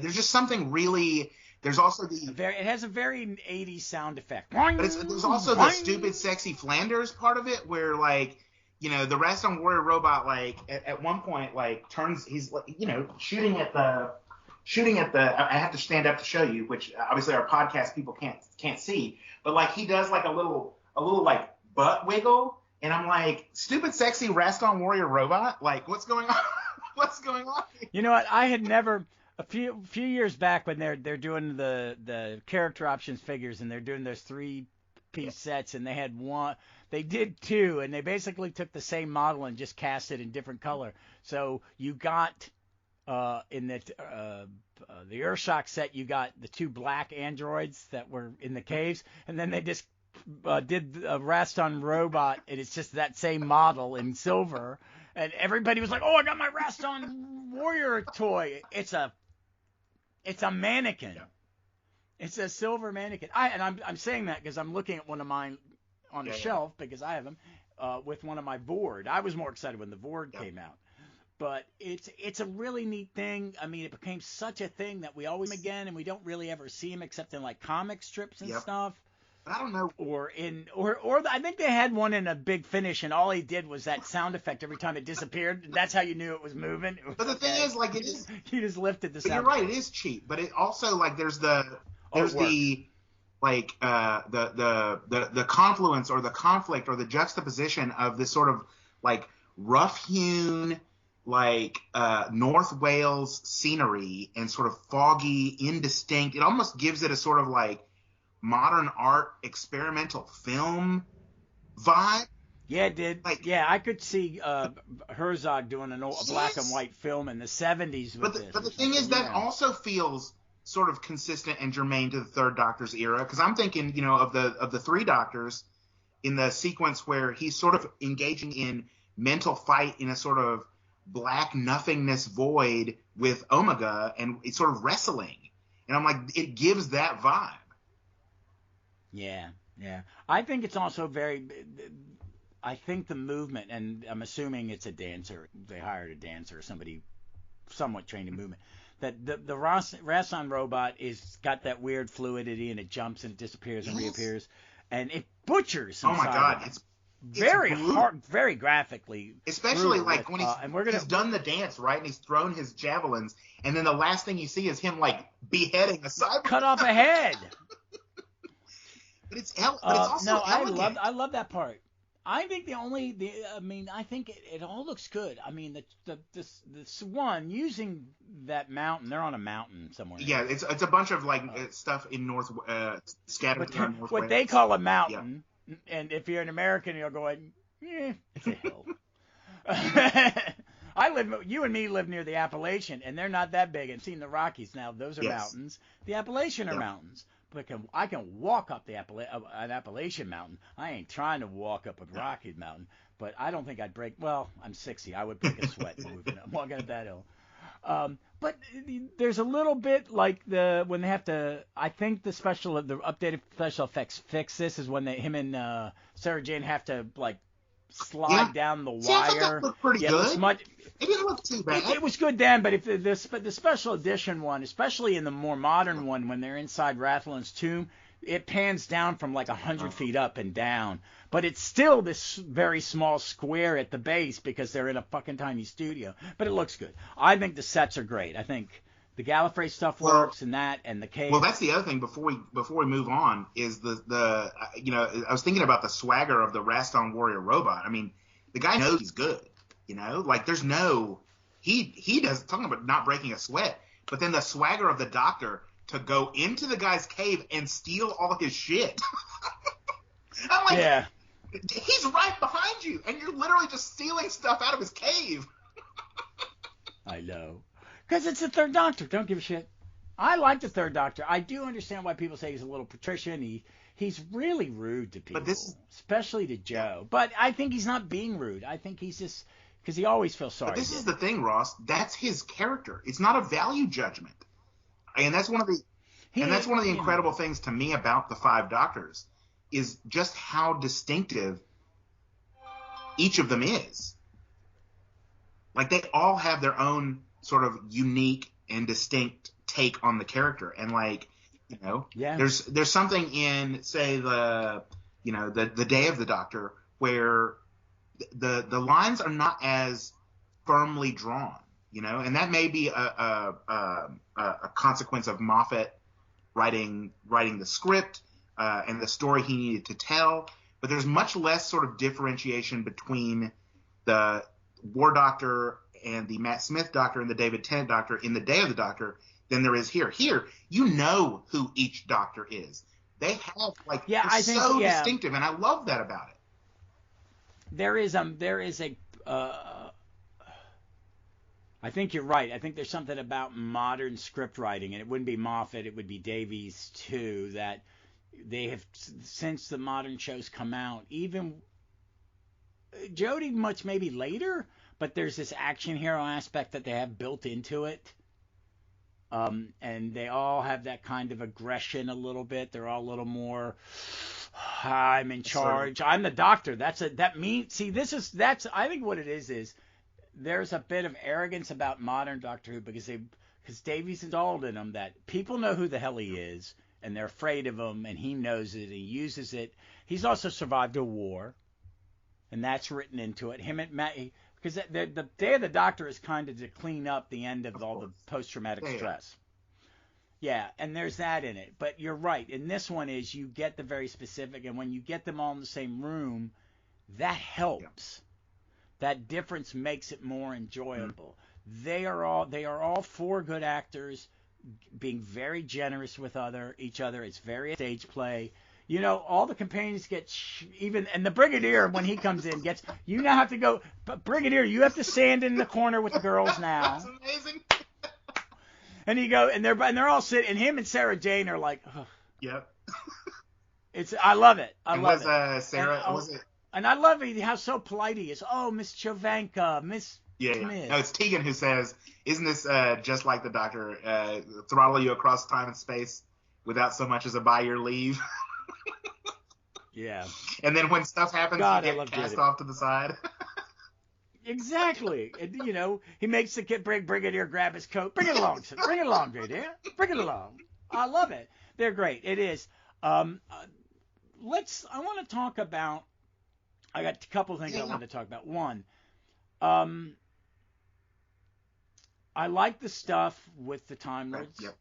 there's just something really. There's also it has a very 80s sound effect. But there's also the stupid, sexy Flanders part of it, where like the Raston Warrior robot, like at one point, like turns, he's shooting at the. I have to stand up to show you, which obviously our podcast people can't see, but like he does like a little like butt wiggle, and I'm like, stupid, sexy Raston Warrior robot, like what's going on? What's going on here? You know what? I had never a few years back when they're doing the character options figures and they're doing those 3-piece sets and they had one. They did two, and they basically took the same model and just cast it in different color. So you got in the Earthshock set, you got the 2 black androids that were in the caves, and then they just did a Raston robot, and it's just that same model in silver, and everybody was like, "Oh, I got my Raston warrior toy." It's a mannequin. Yeah. It's a silver mannequin. I'm saying that because I'm looking at one of mine on the shelf because I have them with one of my Vord. I was more excited when the Vord came out. But it's a really neat thing. I mean, it became such a thing that we always again, and we don't really ever see him except in like comic strips and stuff. I don't know. Or I think they had one in a Big Finish, and all he did was that sound effect every time it disappeared. And that's how you knew it was moving. But the thing is, like, it is. You just lifted the sound. You're right. It is cheap, but it also like there's the confluence or the conflict or the juxtaposition of this sort of like rough-hewn like North Wales scenery and sort of foggy, indistinct. It almost gives it a sort of like modern art experimental film vibe. Yeah, it did. Like, yeah, I could see Herzog doing a black and white film in the 70s with this. But the thing is, that also feels sort of consistent and germane to the Third Doctor's era, because I'm thinking, you know, of the 3 Doctors in the sequence where he's sort of engaging in mental fight in a sort of black nothingness void with Omega, and it's sort of wrestling. And I'm like, it gives that vibe. Yeah. I think it's also I think the movement, and I'm assuming it's a dancer. They hired a dancer or somebody somewhat trained in movement. That the Raston robot is got that weird fluidity, and it jumps and it disappears and reappears, and it butchers some. Oh my God! It's very hard, very graphically. Especially like when he's done the dance, right, and he's thrown his javelins, and then the last thing you see is him like beheading a cyber. Cut off a head. But it's also elegant. I love that part. I think I think it all looks good. I mean, this one using that mountain, they're on a mountain somewhere. Yeah, it's a bunch of like stuff in scattered around North what Wales. they call a mountain, and if you're an American, you're going, it's a hill. You and me live near the Appalachian, and they're not that big. I've seen the Rockies now; those are mountains. The Appalachian are mountains. But I can walk up an Appalachian mountain. I ain't trying to walk up a Rocky mountain, but I don't think I'd break. Well, I'm 60. I would break a sweat walking up that hill. But there's a little bit like when they have to. I think the updated special effects fix this is when him and Sarah Jane have to like slide down the wire. I thought that looked pretty good. It didn't look too bad. It was good then, but the special edition one, especially in the more modern one, when they're inside Rathlin's tomb, it pans down from like 100 feet up and down. But it's still this very small square at the base because they're in a fucking tiny studio. But it looks good. I think the sets are great. I think the Gallifrey stuff works and the cave. Well, that's the other thing before we move on is the I was thinking about the swagger of the Raston Warrior robot. I mean, the guy knows he's good. You know, like there's he does talking about not breaking a sweat, but then the swagger of the Doctor to go into the guy's cave and steal all his shit. I'm like, he's right behind you, and you're literally just stealing stuff out of his cave. I know, because it's the Third Doctor. Don't give a shit. I like the Third Doctor. I do understand why people say he's a little patrician. He's really rude to people, especially to Joe. But I think he's not being rude. I think he's just because he always feels sorry. But this is the thing, Ross. That's his character. It's not a value judgment, and that's one of the incredible things to me about the 5 Doctors is just how distinctive each of them is. Like they all have their own sort of unique and distinct take on the character, and like there's something in say the Day of the Doctor where the lines are not as firmly drawn, and that may be a consequence of Moffat writing the script and the story he needed to tell. But there's much less sort of differentiation between the War Doctor and the Matt Smith Doctor and the David Tennant Doctor in the Day of the Doctor than there is here. Here, you know who each Doctor is. They have Yeah, they're I think so yeah. distinctive, and I love that about it. There is a I think you're right. I think there's something about modern script writing, and it wouldn't be Moffat, it would be Davies too, that they have, since the modern shows come out, even Jodie much maybe later, but there's this action hero aspect that they have built into it. And they all have that kind of aggression a little bit. They're all a little more, I'm in charge. I'm the doctor. That's I think what it is there's a bit of arrogance about modern Doctor Who because Davies installed in them that people know who the hell he is and they're afraid of him, and he knows it. He uses it. He's also survived a war, and that's written into it. Him and Matt, because the Day of the Doctor is kind of to clean up the end of all the post-traumatic stress. Yeah, and there's that in it. But you're right. In this one is you get the very specific, and when you get them all in the same room, that helps. Yeah. That difference makes it more enjoyable. Mm-hmm. They are all four good actors being very generous with each other. It's very stage play. You know, all the companions get and the Brigadier, when he comes in, you now have to go, Brigadier, you have to stand in the corner with the girls now. That's amazing. And they're all sitting, and him and Sarah Jane are like, ugh. Yep. I love it. I love it. Sarah, and, was it? And I love how so polite he is. Oh, Miss Chovanka, Miss Smith. No, it's Tegan who says, "Isn't this just like the Doctor? Throttle you across time and space without so much as a by your leave." Yeah. And then when stuff happens, you get cast off to the side. Exactly. And, he makes the Brigadier grab his coat. Bring it along, son. Bring it along, Brigadier. Bring it along. I love it. They're great. It is. I want to talk about. I got a couple of things I want to talk about. One, I like the stuff with the Time Lords. Yep.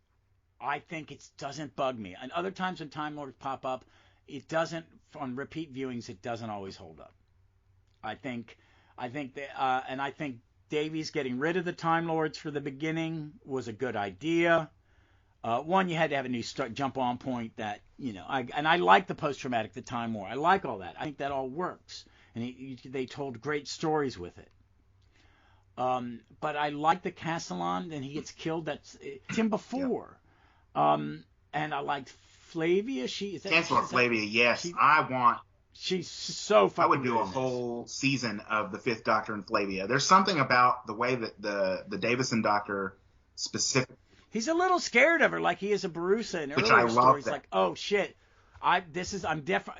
I think it doesn't bug me. And other times when Time Lords pop up, it doesn't, on repeat viewings, it doesn't always hold up. I think Davies getting rid of the Time Lords for the beginning was a good idea. One, you had to have a new jump on point that, I like the post-traumatic, the Time War. I like all that. I think that all works. And they told great stories with it. But I like the Castellan, and he gets killed. That's him before. Yep. And I liked Flavia. Chancellor Flavia, yes. She's so fucking I would do a whole season of the Fifth Doctor and Flavia. There's something about the way that the Davison Doctor specifically. He's a little scared of her, like he is a Barusa in earlier stories. Like, oh shit,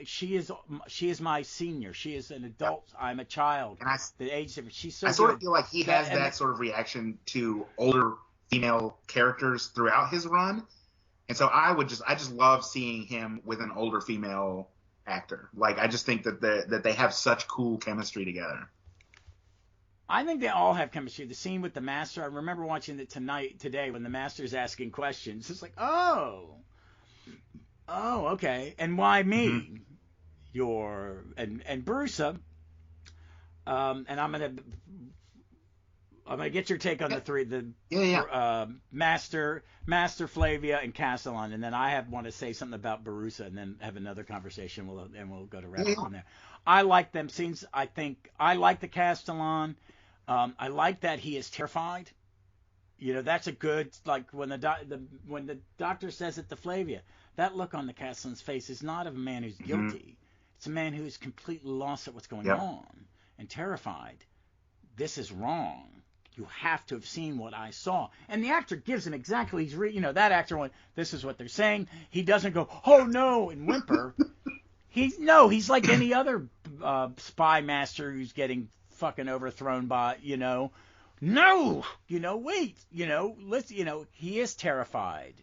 she is my senior. She is an adult. Yep. I'm a child. And the age difference. She's so. I sort of feel like he has that sort of reaction to older female characters throughout his run, and so I just love seeing him with an older female actor. Like, I just think that they have such cool chemistry together. I think they all have chemistry. The scene with the Master, I remember watching it today when the Master's asking questions. It's like, oh, okay. And why me? Mm-hmm. And Brusa. And I'm gonna get your take on the three, Master, Flavia, and Castellan, and then I want to say something about Barusa, and then have another conversation. We'll go to wrap up on there. I like them scenes. I like the Castellan. I like that he is terrified. That's a good, like when the Doctor says it to Flavia, that look on the Castellan's face is not of a man who's guilty. Mm-hmm. It's a man who is completely lost at what's going on and terrified. This is wrong. You have to have seen what I saw. And the actor gives him exactly. That actor went, this is what they're saying. He doesn't go, oh no, and whimper. He's like any other spy master who's getting fucking overthrown by, no, wait, listen, he is terrified.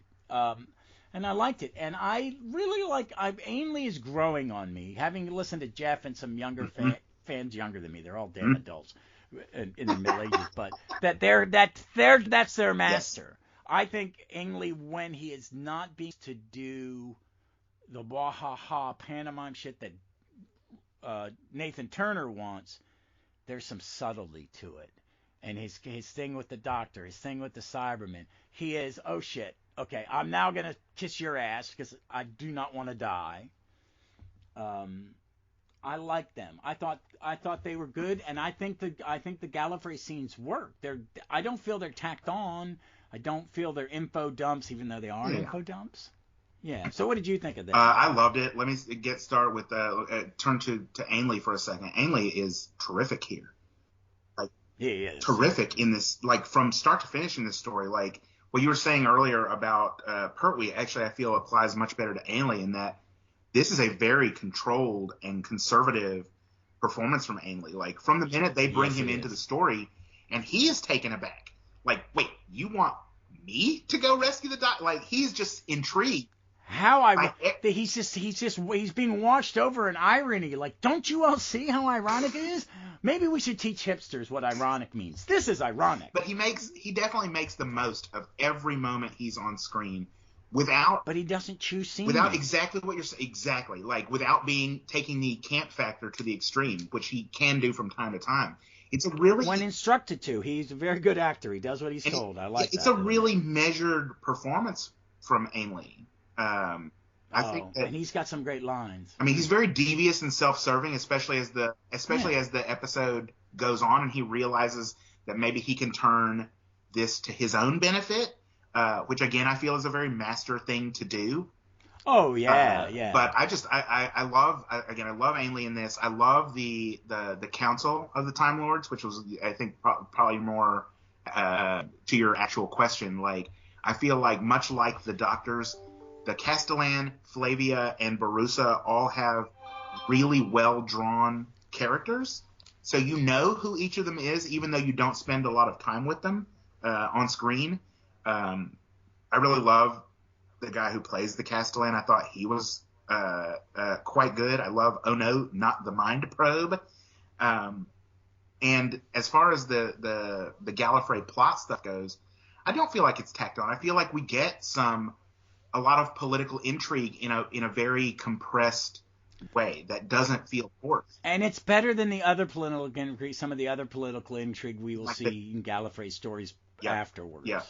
And I liked it. And I really Ainley is growing on me, having listened to Jeff and some younger fans younger than me. They're all damn adults in their middle ages, but that's their master. Yes. I think Ainley, when he is not being to do the wahaha pantomime shit that Nathan Turner wants, there's some subtlety to it. and his thing with the Doctor, his thing with the Cybermen. He is, oh shit, okay, I'm now gonna kiss your ass because I do not want to die. I like them. I thought they were good, and I think the Gallifrey scenes work. I don't feel they're tacked on. I don't feel they're info dumps, even though they are info dumps. Yeah. So what did you think of that? I loved it. Let me get started with turn to Ainley for a second. Ainley is terrific here. Like, he is terrific in this, like from start to finish in this story. Like what you were saying earlier about Pertwee, actually I feel applies much better to Ainley in that this is a very controlled and conservative performance from Ainley. Like from the minute they bring him into the story, and he is taken aback. Like, wait, you want me to go rescue the doc? Like he's just intrigued. He's being washed over in irony. Like, don't you all see how ironic it is? Maybe we should teach hipsters what ironic means. This is ironic. But he definitely makes the most of every moment he's on screen without. But he doesn't choose scenes. Without exactly what you're saying. Exactly. Like without taking the camp factor to the extreme, which he can do from time to time. It's a really. When instructed to, he's a very good actor. He does what he's told. I like that. It's a really measured performance from Ainley. I think that, and he's got some great lines. I mean, he's very devious and self-serving, especially as the episode goes on, and he realizes that maybe he can turn this to his own benefit, which again I feel is a very master thing to do. Oh yeah. But I love Ainley in this. I love the Council of the Time Lords, which was I think probably more to your actual question. Like I feel like much like the Doctors. The Castellan, Flavia, and Barusa all have really well-drawn characters. So you know who each of them is, even though you don't spend a lot of time with them on screen. I really love the guy who plays the Castellan. I thought he was quite good. I love Oh No, Not the Mind Probe. And as far as the Gallifrey plot stuff goes, I don't feel like it's tacked on. I feel like we get a lot of political intrigue in a very compressed way that doesn't feel forced. And it's better than the other political intrigue, some of the other political intrigue we will see in Gallifrey stories afterwards. Yeah.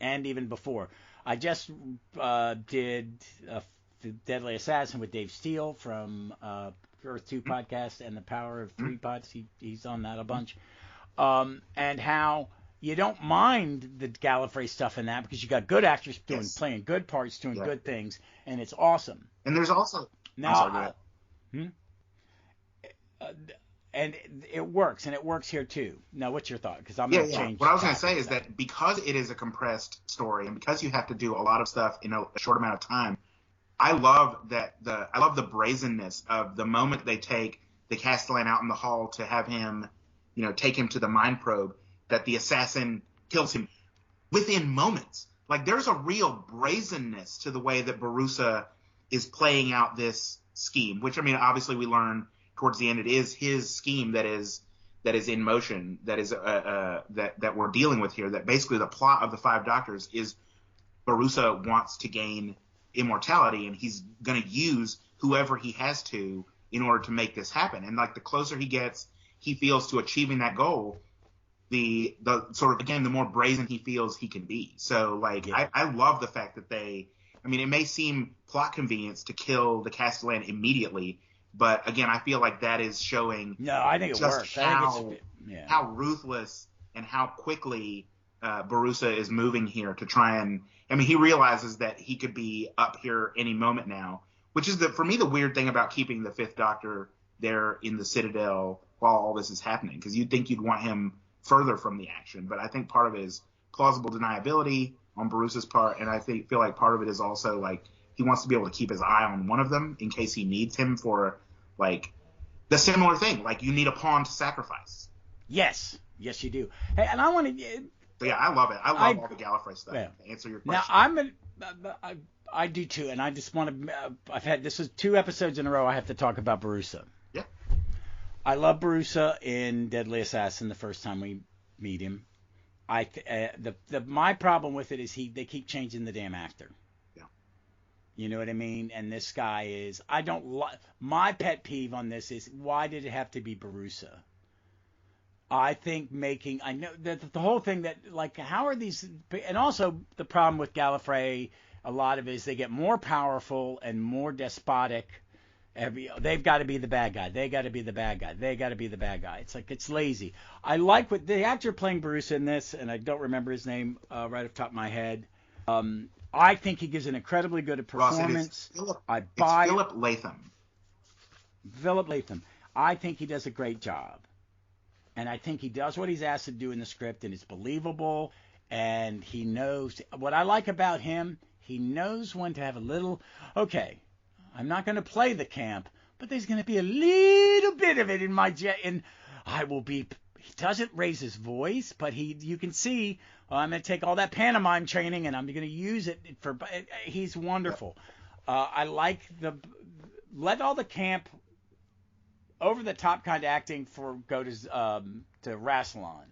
And even before. I just did The Deadly Assassin with Dave Steele from Earth 2 podcast and the Power of 3 pods. He's on that a bunch. And how you don't mind the Gallifrey stuff in that because you got good actors playing good parts, doing good things, and it's awesome. And there's also and it works, and it works here too. Now, what's your thought? Because I'm going to change. What I was going to say is that because it is a compressed story, and because you have to do a lot of stuff in a short amount of time, I love the brazenness of the moment they take the Castellan out in the hall to have him, take him to the mind probe. That the assassin kills him within moments. Like there's a real brazenness to the way that Barusa is playing out this scheme, which I mean, obviously we learn towards the end it is his scheme that is in motion, that is that we're dealing with here. That basically the plot of the Five Doctors is Barusa wants to gain immortality, and he's going to use whoever he has to in order to make this happen. And like the closer he feels to achieving that goal. The sort of, again, the more brazen he feels he can be. So, like, I love the fact that it may seem plot convenience to kill the Castellan immediately, but, again, I feel like that is showing I think it works. How ruthless and how quickly Barusa is moving here to try and – I mean, he realizes that he could be up here any moment now, which is, for me, the weird thing about keeping the Fifth Doctor there in the Citadel while all this is happening, because you'd think you'd want him – further from the action, but I think part of it is plausible deniability on Barusa's part, and I feel like part of it is also like he wants to be able to keep his eye on one of them in case he needs him for like the similar thing, like you need a pawn to sacrifice. Yes, you do. Hey, and I want to. Yeah, I love it. I love all the Gallifrey stuff. To answer your question. Now I do too, and I just want to. This is 2 episodes in a row I have to talk about Barusa. I love Barusa in Deadly Assassin the first time we meet him. My problem with it is they keep changing the damn actor. Yeah. You know what I mean? And this guy is my pet peeve on this is why did it have to be Barusa? I think I know that the whole thing that, like, how are these, and also the problem with Gallifrey, a lot of it is they get more powerful and more despotic. They've got to be the bad guy. They got to be the bad guy. They got to be the bad guy. It's like, it's lazy. I like what the actor playing Bruce in this, and I don't remember his name right off the top of my head. I think he gives an incredibly good performance. Ross, it's Philip Latham. Philip Latham. I think he does a great job. And I think he does what he's asked to do in the script, and it's believable. And he knows what I like about him. He knows when to have a little, okay, I'm not going to play the camp, but there's going to be a little bit of it in my jet. And I will be, he doesn't raise his voice, but you can see, I'm going to take all that pantomime training and I'm going to use it for, he's wonderful. I like let all the camp, over the top kind of acting go to Rassilon.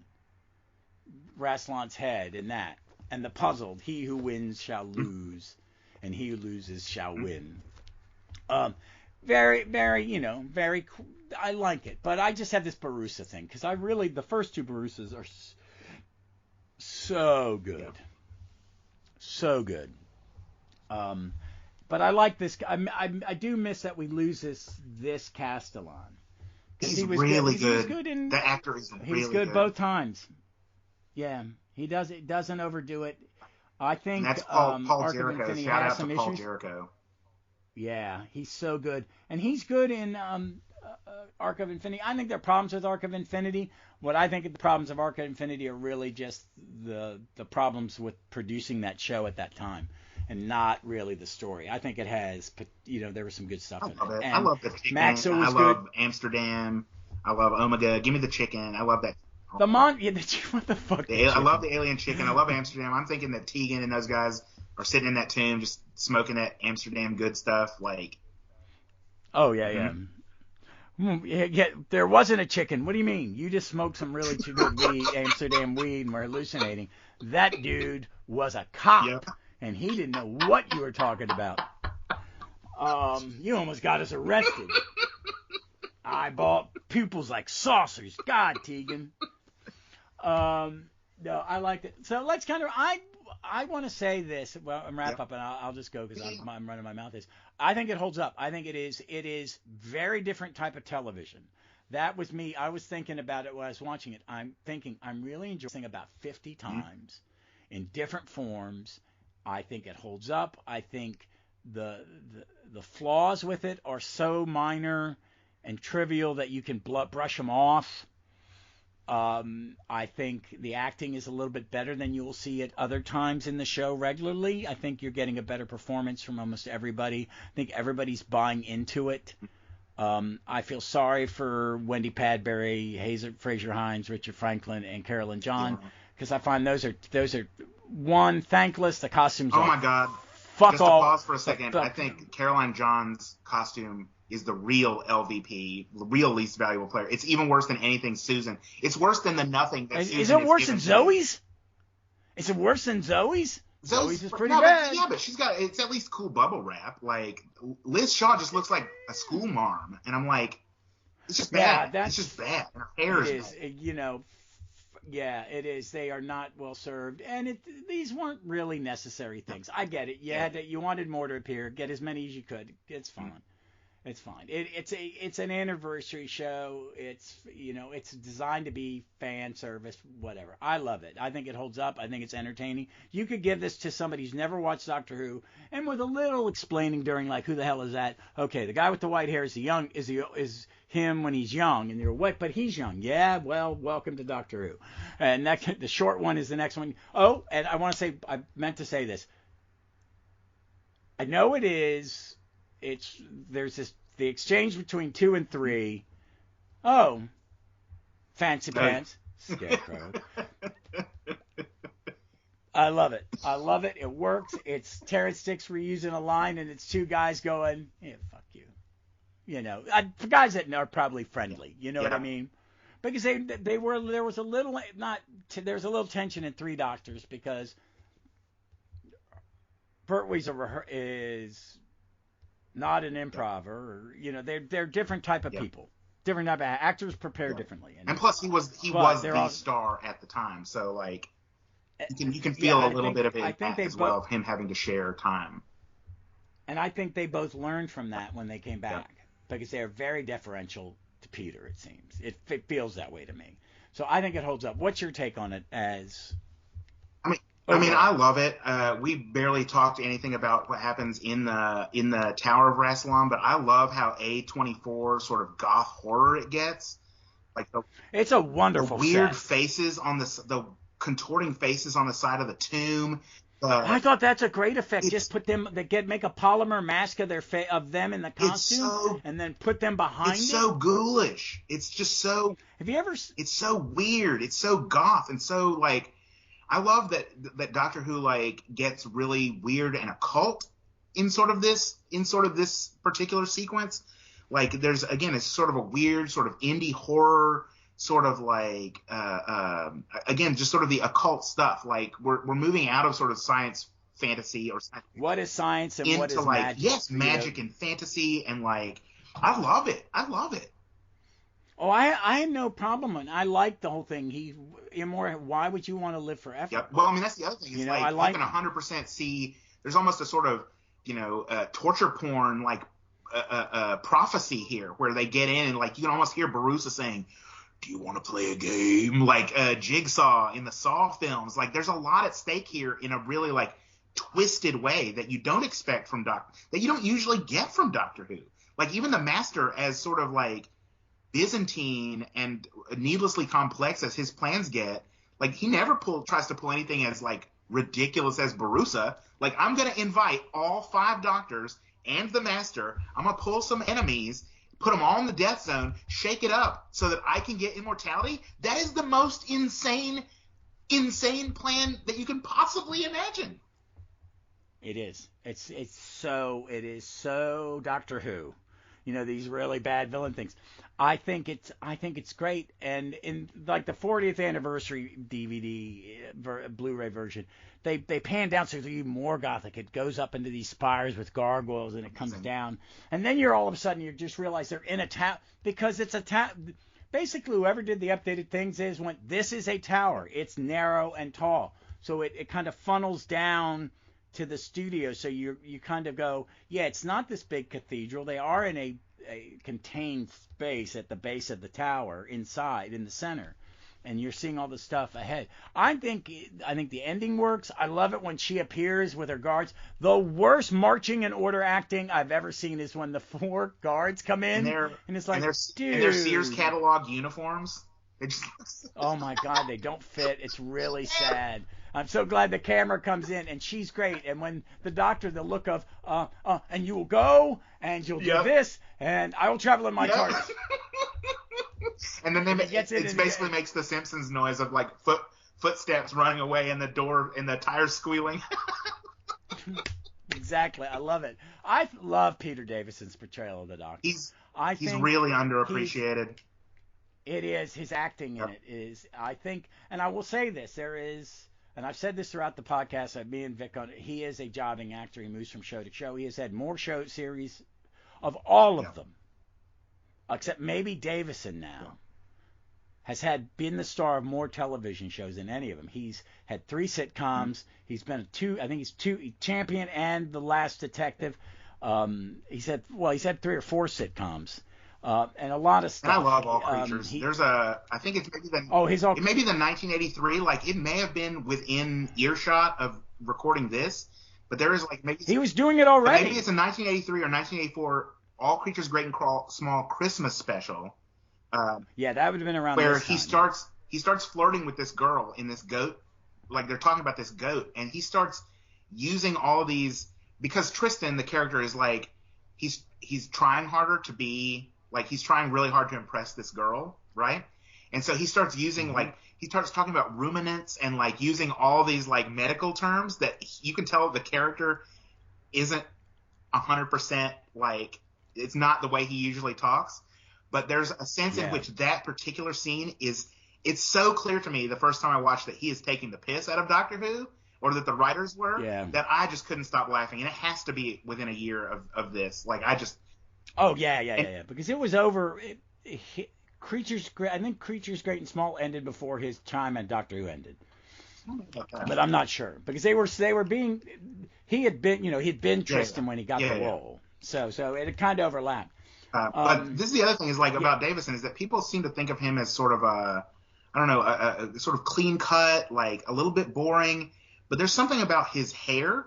Rassilon's head and that. And the puzzled, he who wins shall lose, and he who loses shall win. Very, very, very, I like it. But I just have this Barusa thing, because the first two Barusas are so good. Yeah. So good. But I like this. I do miss that we lose this Castellan. He's really good. He's good in, the actor is really good. He's good both times. Yeah, he doesn't overdo it. I think and that's Paul Arc Jericho. of Infinity Shout has out some to Paul issues. Jericho. Yeah, he's so good, and he's good in Arc of Infinity. I think there are problems with Arc of Infinity. What I think the problems of Arc of Infinity are really just the problems with producing that show at that time, and not really the story. I think it has, there was some good stuff in it. I love the chicken. Maxwell was love Amsterdam. I love Omega. Give me the chicken. I love that. What the fuck? I love the alien chicken. I love Amsterdam. I'm thinking that Tegan and those guys are sitting in that tomb just smoking that Amsterdam good stuff. Like, oh yeah. Yeah, there wasn't a chicken. What do you mean? You just smoked some really too good weed, Amsterdam weed, and were hallucinating. That dude was a cop, yep. And he didn't know what you were talking about. You almost got us arrested. Eyeball pupils like saucers. God, Tegan. No, I liked it. So let's kind of, I want to say this. Well, I'm wrap up, and I'll just go because I'm running my mouth. I think it holds up. I think it is very different type of television. That was me. I was thinking about it when I was watching it. I'm thinking I'm really enjoying it about 50 times in different forms. I think it holds up. I think the flaws with it are so minor and trivial that you can brush them off. I think the acting is a little bit better than you will see at other times in the show regularly. I think you're getting a better performance from almost everybody. I think everybody's buying into it. I feel sorry for Wendy Padbury, Fraser Hines, Richard Franklin, and Carolyn John, because I find those are one, thankless. The costumes. Oh my God! Fuck just all. To pause for a second. I think Caroline John's costume is the real LVP, real least valuable player. It's even worse than anything Susan. It's worse than the nothing that Susan is it worse than Zoe's? To. Is it worse than Zoe's? Zoe's is pretty bad. But it's at least cool bubble wrap. Like, Liz Shaw just looks like a school marm. And I'm like, it's just bad. It's just bad. And her hair is bad. Yeah, it is. They are not well served, and these weren't really necessary things. I get it. You wanted more to appear. Get as many as you could. It's fine. It's fine. It's an anniversary show. It's designed to be fan service, whatever. I love it. I think it holds up. I think it's entertaining. You could give this to somebody who's never watched Doctor Who, and with a little explaining during, like, who the hell is that? Okay, the guy with the white hair is him when he's young, and you're what? But he's young. Yeah, well, welcome to Doctor Who. And the short one is the next one. Oh, and I meant to say this. I know it is. There's the exchange between 2 and 3. Oh, fancy pants, Scarecrow. I love it. It works. It's Terrence Dicks reusing a line, and it's two guys going, "Yeah, fuck you." For guys that are probably friendly. You know what I mean? Because there was a little tension in Three Doctors because Pertwee is not an improver, or they're different type of people. different type of actors prepare Yeah. differently. And plus, he was the star at the time, so like you can feel a little bit of it as well, of him having to share time. And I think they both learned from that when they came back, Yeah. because they are very deferential to Peter. It seems it feels that way to me. So I think it holds up. What's your take on it as? I mean, I love it. We barely talked anything about what happens in the Tower of Rassilon, but I love how A24 sort of goth horror it gets. Like it's a wonderful the weird set. faces on the contorting faces on the side of the tomb. I thought that's a great effect. Just put them, make a polymer mask of of them in the costume, and then put them behind it. It's so ghoulish. It's just so. Have you ever? It's so weird. It's so goth and so like. I love that Doctor Who like gets really weird and occult in sort of this particular sequence. Like there's again, it's sort of a weird sort of indie horror sort of like again just sort of the occult stuff. Like we're moving out of sort of science fantasy or science what is science and what is like magic? Yes, magic and fantasy, and like I love it. Oh, I had no problem with it. I like the whole thing. Why would you want to live forever? Yep. Well, I mean, that's the other thing. Is you can 100% see there's almost a sort of, torture porn, like, prophecy here where they get in and, like, you can almost hear Barusa saying, do you want to play a game? Like, Jigsaw in the Saw films. Like, there's a lot at stake here in a really, like, twisted way that you don't expect from that you don't usually get from Doctor Who. Like, even the Master, as sort of, like, Byzantine and needlessly complex as his plans get, like he never tries to pull anything as like ridiculous as Barusa. Like I'm gonna invite all 5 doctors and the Master. I'm gonna pull some enemies, put them all in the death zone, shake it up so that I can get immortality. That is the most insane plan that you can possibly imagine. It is. It is so Doctor Who. These really bad villain things. I think it's great. And in like the 40th anniversary DVD Blu-ray version, they pan down so it's even more gothic. It goes up into these spires with gargoyles and it comes down. And then all of a sudden you just realize they're in a tower, because it's a tower. Basically, whoever did the updated things went, this is a tower. It's narrow and tall. So it kind of funnels down to the studio, so you kind of go, yeah, it's not this big cathedral. They are in a contained space at the base of the tower, inside in the center, and you're seeing all the stuff ahead. I think the ending works. I love it when she appears with her guards. The worst marching and order acting I've ever seen is when the 4 guards come in and it's like, dude, and they're Sears catalog uniforms. Oh my God, they don't fit. It's really sad. I'm so glad the camera comes in, and she's great. And when the Doctor, the look of, and you will go, and you'll do this, and I will travel in my cart. And then it basically makes the Simpsons noise of like footsteps running away and the door and the tires squealing. Exactly. I love it. I love Peter Davison's portrayal of the Doctor. He's really underappreciated. It is. His acting in it is, I think, and I will say this, there is, and I've said this throughout the podcast, me and Vic on it, he is a jobbing actor. He moves from show to show. He has had more show series of all of them, except maybe Davison now, has been the star of more television shows than any of them. He's had 3 sitcoms. He's been he's Champion and The Last Detective. He's had 3 or 4 sitcoms. And a lot of stuff. And I love All Creatures. I think it's maybe it may be the 1983. Like it may have been within earshot of recording this, but there is like maybe he was doing it already. Maybe it's a 1983 or 1984 All Creatures Great and Small Christmas special. That would have been around where this time. he starts flirting with this girl in this goat. Like they're talking about this goat, and he starts using all these because Tristan, the character, is like he's trying harder to be. Like he's trying really hard to impress this girl, right? And so he starts using he starts talking about ruminants and like using all these like medical terms that you can tell the character isn't 100% like it's not the way he usually talks. But there's a sense in which that particular scene it's so clear to me the first time I watched that he is taking the piss out of Doctor Who, or that the writers were, that I just couldn't stop laughing. And it has to be within a year of this. Like I just. Oh, yeah. Because it was over. Creatures Great. I think Creatures Great and Small ended before his time at Doctor Who ended. I don't know about that. But I'm not sure because they were being he had been Tristan when he got the role, so it kind of overlapped. But this is the other thing is about Davison is that people seem to think of him as sort of a sort of clean cut, like a little bit boring. But there's something about his hair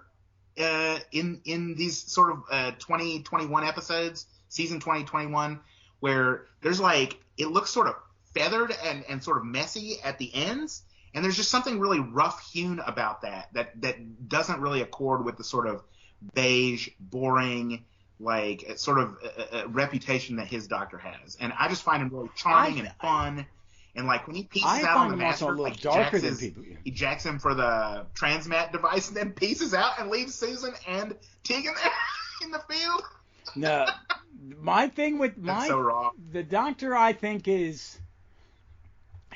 in these sort of 2021 episodes, season 2021, where there's like it looks sort of feathered and sort of messy at the ends. And there's just something really rough-hewn about that doesn't really accord with the sort of beige, boring, like sort of reputation that his Doctor has. And I just find him really charming and fun. And like when he pieces out on the Master, like he jacks him for the transmat device and then pieces out and leaves Susan and Tegan there in the field. No, my thing with the Doctor, I think is.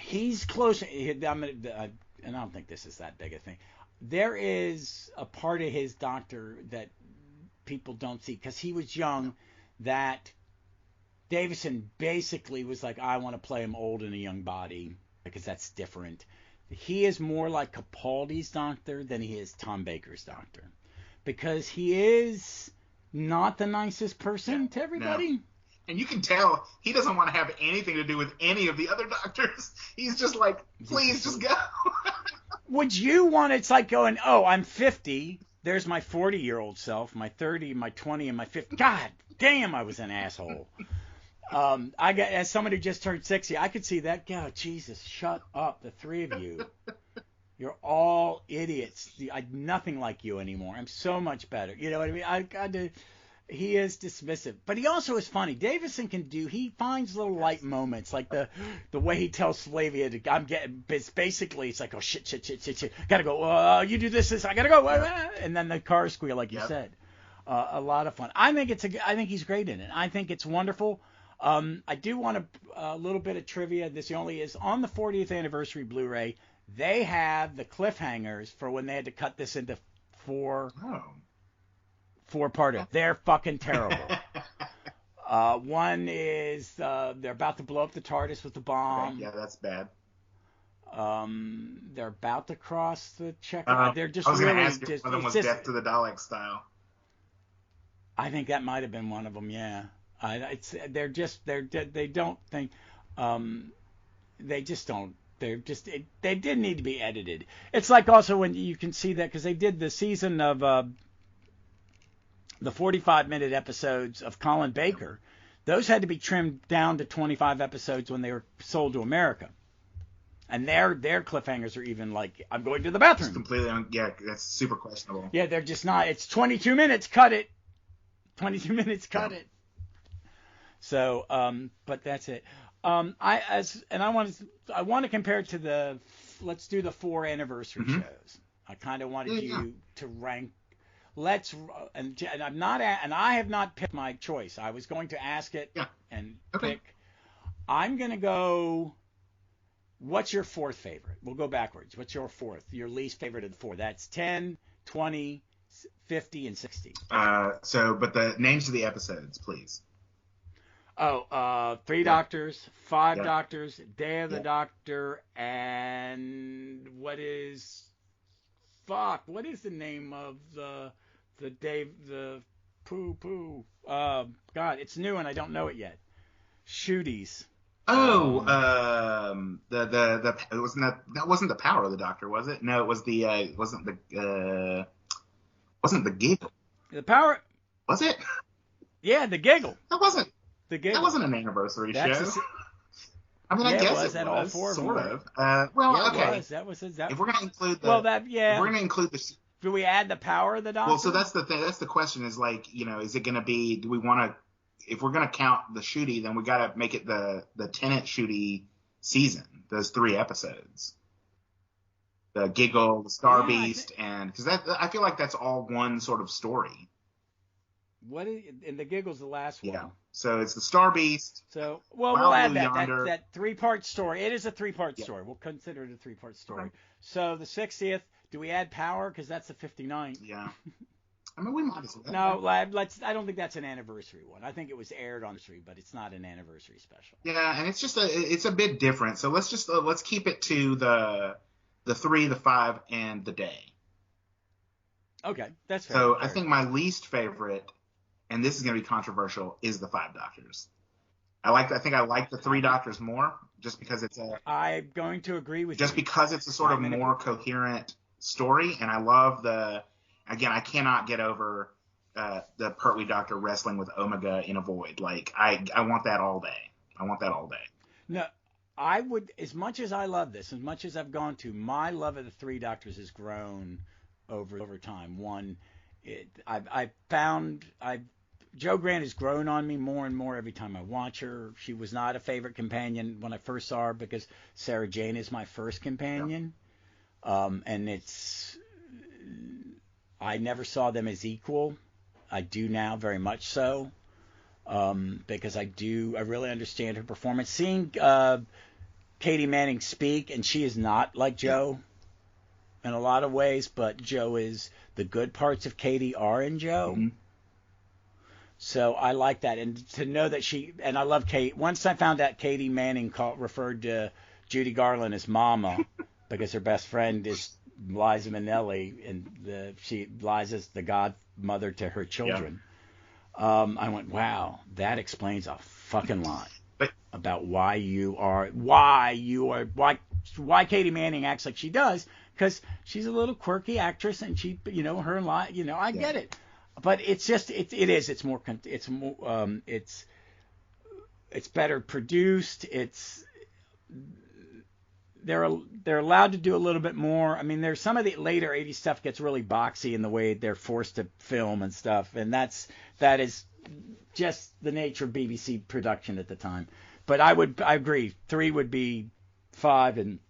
He's close, and I don't think this is that big a thing. There is a part of his Doctor that people don't see because he was young that Davison basically was like, I want to play him old in a young body because that's different. He is more like Capaldi's Doctor than he is Tom Baker's Doctor because he is not the nicest person to everybody. No. And you can tell he doesn't want to have anything to do with any of the other doctors. He's just like, please, just go. Would you want it's like going, oh, I'm 50. There's my 40-year-old self, my 30, my 20, and my 50. God damn, I was an asshole. As somebody who just turned 60, I could see that. God, Jesus, shut up, the three of you. You're all idiots. I'm nothing like you anymore. I'm so much better. You know what I mean? He is dismissive, but he also is funny. Davison he finds little light moments, like the way he tells Flavia to, it's basically, it's like, oh, shit, gotta go, you do this, I gotta go, and then the car squeal, like you said. A lot of fun. I think he's great in it. I think it's wonderful. I do want a little bit of trivia. This only is on the 40th anniversary Blu-ray. They have the cliffhangers for when they had to cut this into four-parter. They're fucking terrible. One is they're about to blow up the TARDIS with the bomb. Okay, yeah, that's bad. They're about to cross the checker. They're just I was really going to ask if one of them was Death to the Dalek style. I think that might have been one of them. Yeah, they don't think they just don't. They didn't need to be edited. It's like also when you can see that because they did the season of the 45-minute episodes of Colin Baker. Those had to be trimmed down to 25 episodes when they were sold to America. And their cliffhangers are even like, I'm going to the bathroom. It's completely, that's super questionable. Yeah, they're just not. It's 22 minutes, cut it. 22 minutes, cut it. So, but that's it. I want to compare it to let's do the 4 anniversary shows. I kind of wanted you to rank. And I have not picked my choice. I was going to ask it and pick. I'm going to go. What's your 4th favorite? We'll go backwards. What's your 4th? Your least favorite of the 4? That's 10, 20, 50, and 60. But the names of the episodes, please. 3 Doctors, 5 Doctors, Day of the Doctor, and what is the name of the poo? God, it's new and I don't know it yet. Shooties. Oh, it wasn't the Power of the Doctor, was it? No, it was wasn't the Giggle. The Power. Was it? Yeah, the Giggle. That wasn't. The Giggle. That wasn't an anniversary show. I mean, I guess it was all 4 sort of of. Okay. That was if we're going to include if we're going to include the. Do we add the Power of the Doctor? Well, so that's the thing. That's the question. Is like, is it going to be? Do we want to? If we're going to count the Shooty, then we got to make it the Tennant Shooty season. Those 3 episodes. The Giggle, the Star Beast, and because I feel like that's all one sort of story. And the Giggle's the last one. Yeah. So it's the Star Beast. So we'll add that 3-part story. It is a 3-part story. We'll consider it a 3-part story. Okay. So the 60th, do we add Power because that's the 59th? Yeah. I mean, we might as well. No, let's. I don't think that's an anniversary one. I think it was aired on anniversary, but it's not an anniversary special. Yeah, and it's a bit different. So let's keep it to the 3, the 5, and the day. Okay, that's fair. So I think my least favorite, and this is going to be controversial, is the 5 Doctors. I think I like the 3 Doctors more, just because I'm going to agree with just you. because it's a sort of more coherent story, and I love again, I cannot get over the Pertwee Doctor wrestling with Omega in a void. Like I want that all day. I want that all day. No, I would, as much as I love this, as much as I've gone to, my love of the 3 Doctors has grown over time. One, I found Jo Grant has grown on me more and more every time I watch her. She was not a favorite companion when I first saw her because Sarah Jane is my first companion. Yeah. And I never saw them as equal. I do now, very much so, because I really understand her performance. Seeing Katie Manning speak, and she is not like Jo in a lot of ways, but the good parts of Katie are in Jo. Mm-hmm. So I like that, and to know that and I love Kate. Once I found out Katie Manning referred to Judy Garland as Mama because her best friend is Liza Minnelli, and Liza's the godmother to her children. Yeah. I went, wow, that explains a fucking lot about why Katie Manning acts like she does, because she's a little quirky actress, and she, her lie, I get it. But it's just it's more it's better produced. They're allowed to do a little bit more. I mean, there's some of the later 80s stuff gets really boxy in the way they're forced to film and stuff, and that is just the nature of BBC production at the time. But I agree. 3 would be 5, and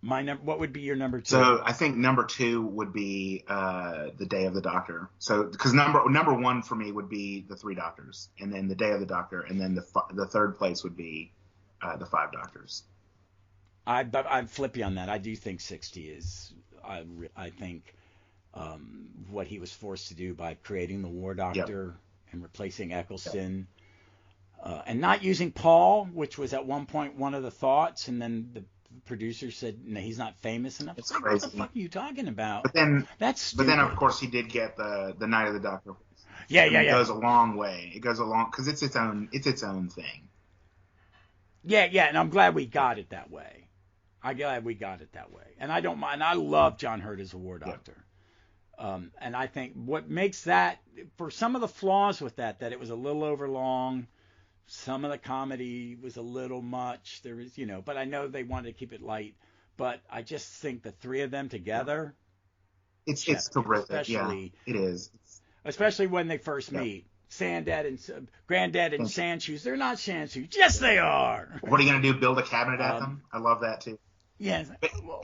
what would be your number 2? So I think number 2 would be the Day of the Doctor. So because number 1 for me would be the 3 Doctors, and then the Day of the Doctor, and then the third place would be the 5 Doctors. I'm flippy on that. I do think 60 is. I think what he was forced to do by creating the War Doctor and replacing Eccleston. And not using Paul, which was at one point one of the thoughts, and then the producer said, no, he's not famous enough. It's like, crazy. What the fuck are you talking about? But then, that's stupid. But then, of course, he did get the Night of the Doctor. Yeah. It goes a long way. It goes along because it's its own thing. Yeah, and I'm glad we got it that way. And I don't mind. I love John Hurt as a War Doctor. Yeah. And I think what makes that, for some of the flaws with that it was a little overlong. Some of the comedy was a little much. There was, but I know they wanted to keep it light. But I just think the 3 of them together, it's terrific. Yeah, it is. Especially when they first meet. Granddad and Sandshoes. They're not Sandshoes. Yes, they are. What are you gonna do? Build a cabinet at them? I love that too. Yes.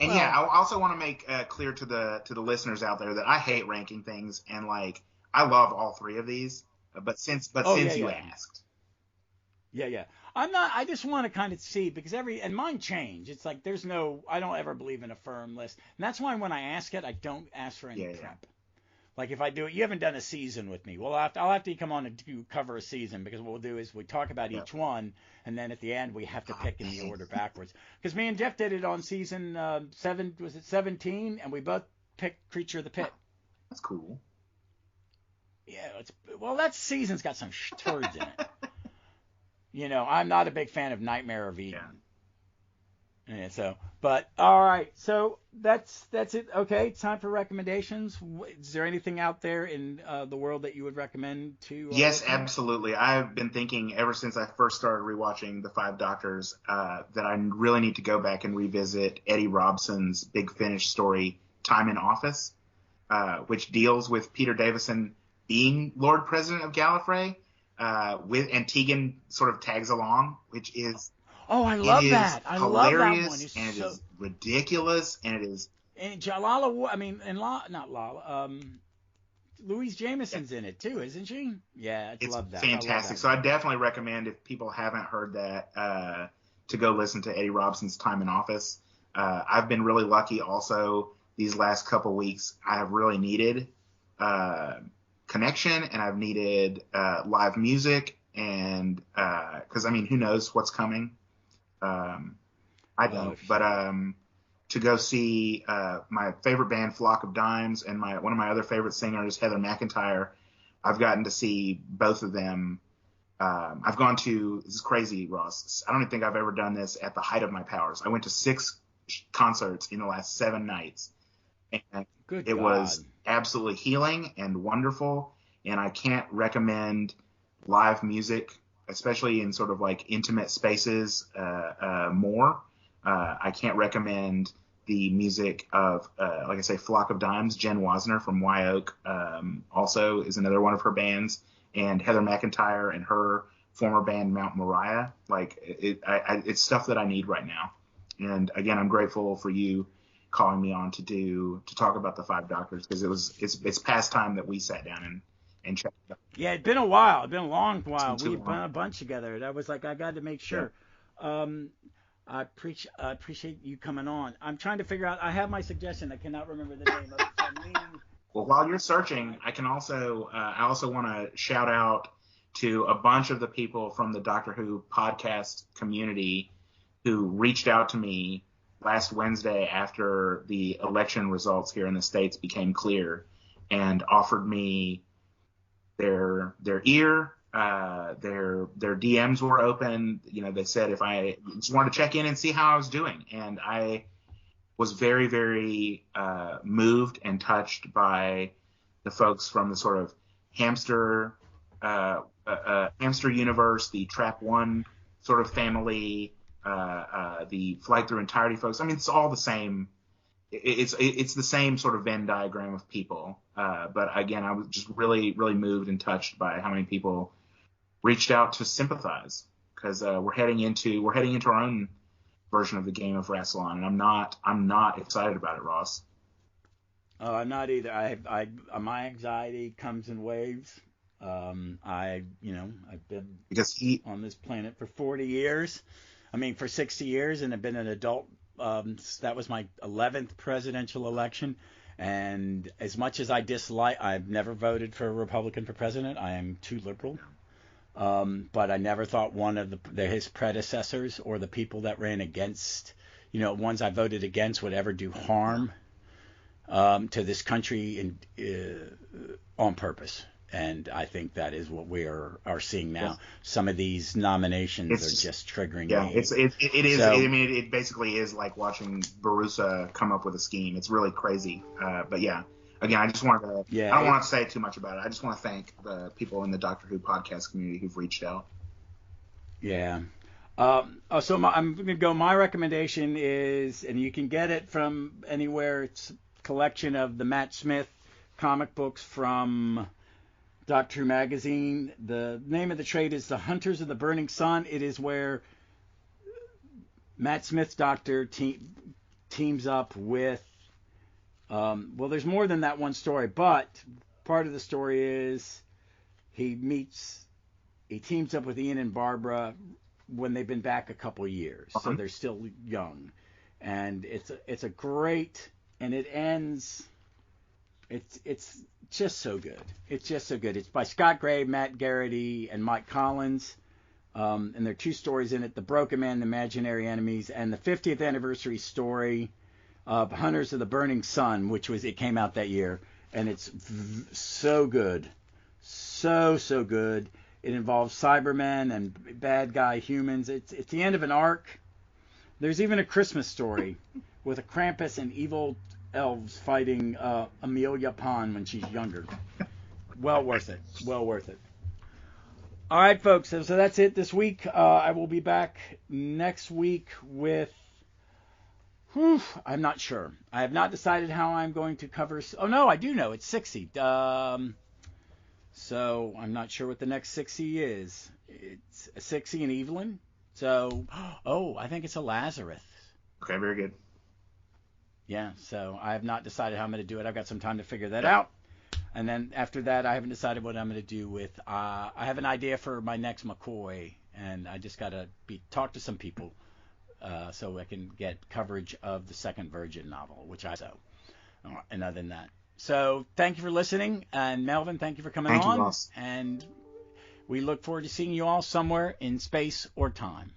I also want to make clear to the listeners out there that I hate ranking things, and I love all 3 of these. But since you asked. Yeah. I'm not. I just want to kind of see, because and mine change. It's like I don't ever believe in a firm list, and that's why when I ask it, I don't ask for any prep. Like if I do it, you haven't done a season with me. Well, I'll have to come on and cover a season, because what we'll do is we talk about each one, and then at the end we have to pick in the order backwards. Because me and Jeff did it on season 7. Was it 17? And we both picked Creature of the Pit. That's cool. Yeah. That season's got some turds in it. I'm not a big fan of Nightmare of Eden. Yeah, but all right, so that's it. Okay, time for recommendations. Is there anything out there in the world that you would recommend to? Yes, absolutely. I've been thinking ever since I first started rewatching The 5 Doctors that I really need to go back and revisit Eddie Robson's Big Finish story, Time in Office, which deals with Peter Davison being Lord President of Gallifrey, and Tegan sort of tags along, which is. Oh, I love that. I love that one. It's and it is ridiculous, and it is. And Jalala, not Lala. Louise Jameson's in it too, isn't she? Yeah, I love that. Fantastic. So I definitely recommend, if people haven't heard that, to go listen to Eddie Robson's Time in Office. I've been really lucky also these last couple weeks. I have really needed connection, and I've needed live music, and because I mean, who knows what's coming? I don't, but to go see my favorite band, Flock of Dimes, and one of my other favorite singers, Heather McIntyre. I've gotten to see both of them. I've gone to, this is crazy, Ross. I don't even think I've ever done this at the height of my powers. I went to 6 concerts in the last 7 nights. And it was absolutely healing and wonderful. And I can't recommend live music, especially in sort of like intimate spaces, more. I can't recommend the music of, like I say, Flock of Dimes. Jen Wasner from Wye Oak also is another one of her bands. And Heather McIntyre and her former band Mount Moriah. Like it's stuff that I need right now. And again, I'm grateful for you calling me on to talk about the Five Doctors, because it's past time that we sat down and checked it out. Yeah, it's been a while. It's been a long while. We've done a bunch together. That was like, I got to make sure. Yeah. I appreciate you coming on. I'm trying to figure out. I have my suggestion. I cannot remember the name of it. So I'm leaning. Well, while you're searching, I also want to shout out to a bunch of the people from the Doctor Who podcast community who reached out to me last Wednesday after the election results here in the States became clear, and offered me their ear. Their DMs were open. You know, they said if I just wanted to check in and see how I was doing, and I was very, very moved and touched by the folks from the sort of hamster universe, the Trap One sort of family, the Flight Through Entirety folks. I mean, it's all the same. It's the same sort of Venn diagram of people. But again, I was just really, really moved and touched by how many people reached out to sympathize, because we're heading into our own version of the game of Rassilon, and I'm not excited about it, Ross. Oh, I'm not either. My anxiety comes in waves. I've been on this planet for 40 years. I mean, for 60 years, and I've been an adult. That was my 11th presidential election, and as much as I've never voted for a Republican for president. I am too liberal. But I never thought one of his predecessors or the people that ran against, ones I voted against, would ever do harm to this country on purpose. And I think that is what we are seeing now. Yes. Some of these nominations are just triggering me. Yeah, it is. So, I mean, it basically is like watching Barusa come up with a scheme. It's really crazy. But yeah. Again, I just wanted to. Yeah, I don't want to say too much about it. I just want to thank the people in the Doctor Who podcast community who've reached out. Yeah. So I'm going to go. My recommendation is, and you can get it from anywhere. It's a collection of the Matt Smith comic books from Doctor Who magazine. The name of the trade is The Hunters of the Burning Sun. It is where Matt Smith's Doctor teams up with. Well, there's more than that one story, but part of the story is he teams up with Ian and Barbara when they've been back a couple years, so they're still young, and it's a great, and it ends. It's just so good. It's just so good. It's by Scott Gray, Matt Garrity, and Mike Collins, and there are 2 stories in it: The Broken Man, The Imaginary Enemies, and the 50th anniversary story of Hunters of the Burning Sun, it came out that year, and it's so good. So good. It involves Cybermen and bad guy humans. It's the end of an arc. There's even a Christmas story with a Krampus and evil elves fighting Amelia Pond when she's younger. Well worth it. Well worth it. All right, folks. So that's it this week. I will be back next week with... I'm not sure. I have not decided how I'm going to cover... Oh, no, I do know. It's 60. So I'm not sure what the next 60 is. It's a 60 in Evelyn. So, I think it's a Lazarus. Okay, very good. Yeah, so I have not decided how I'm going to do it. I've got some time to figure that out. And then after that, I haven't decided what I'm going to do with... I have an idea for my next McCoy, and I just got to talk to some people. So I can get coverage of the Second Virgin novel, which I so. And other than that, So thank you for listening, and Melvin, thank you for coming Thank you, on, Ross. and we look forward to seeing you all somewhere in space or time.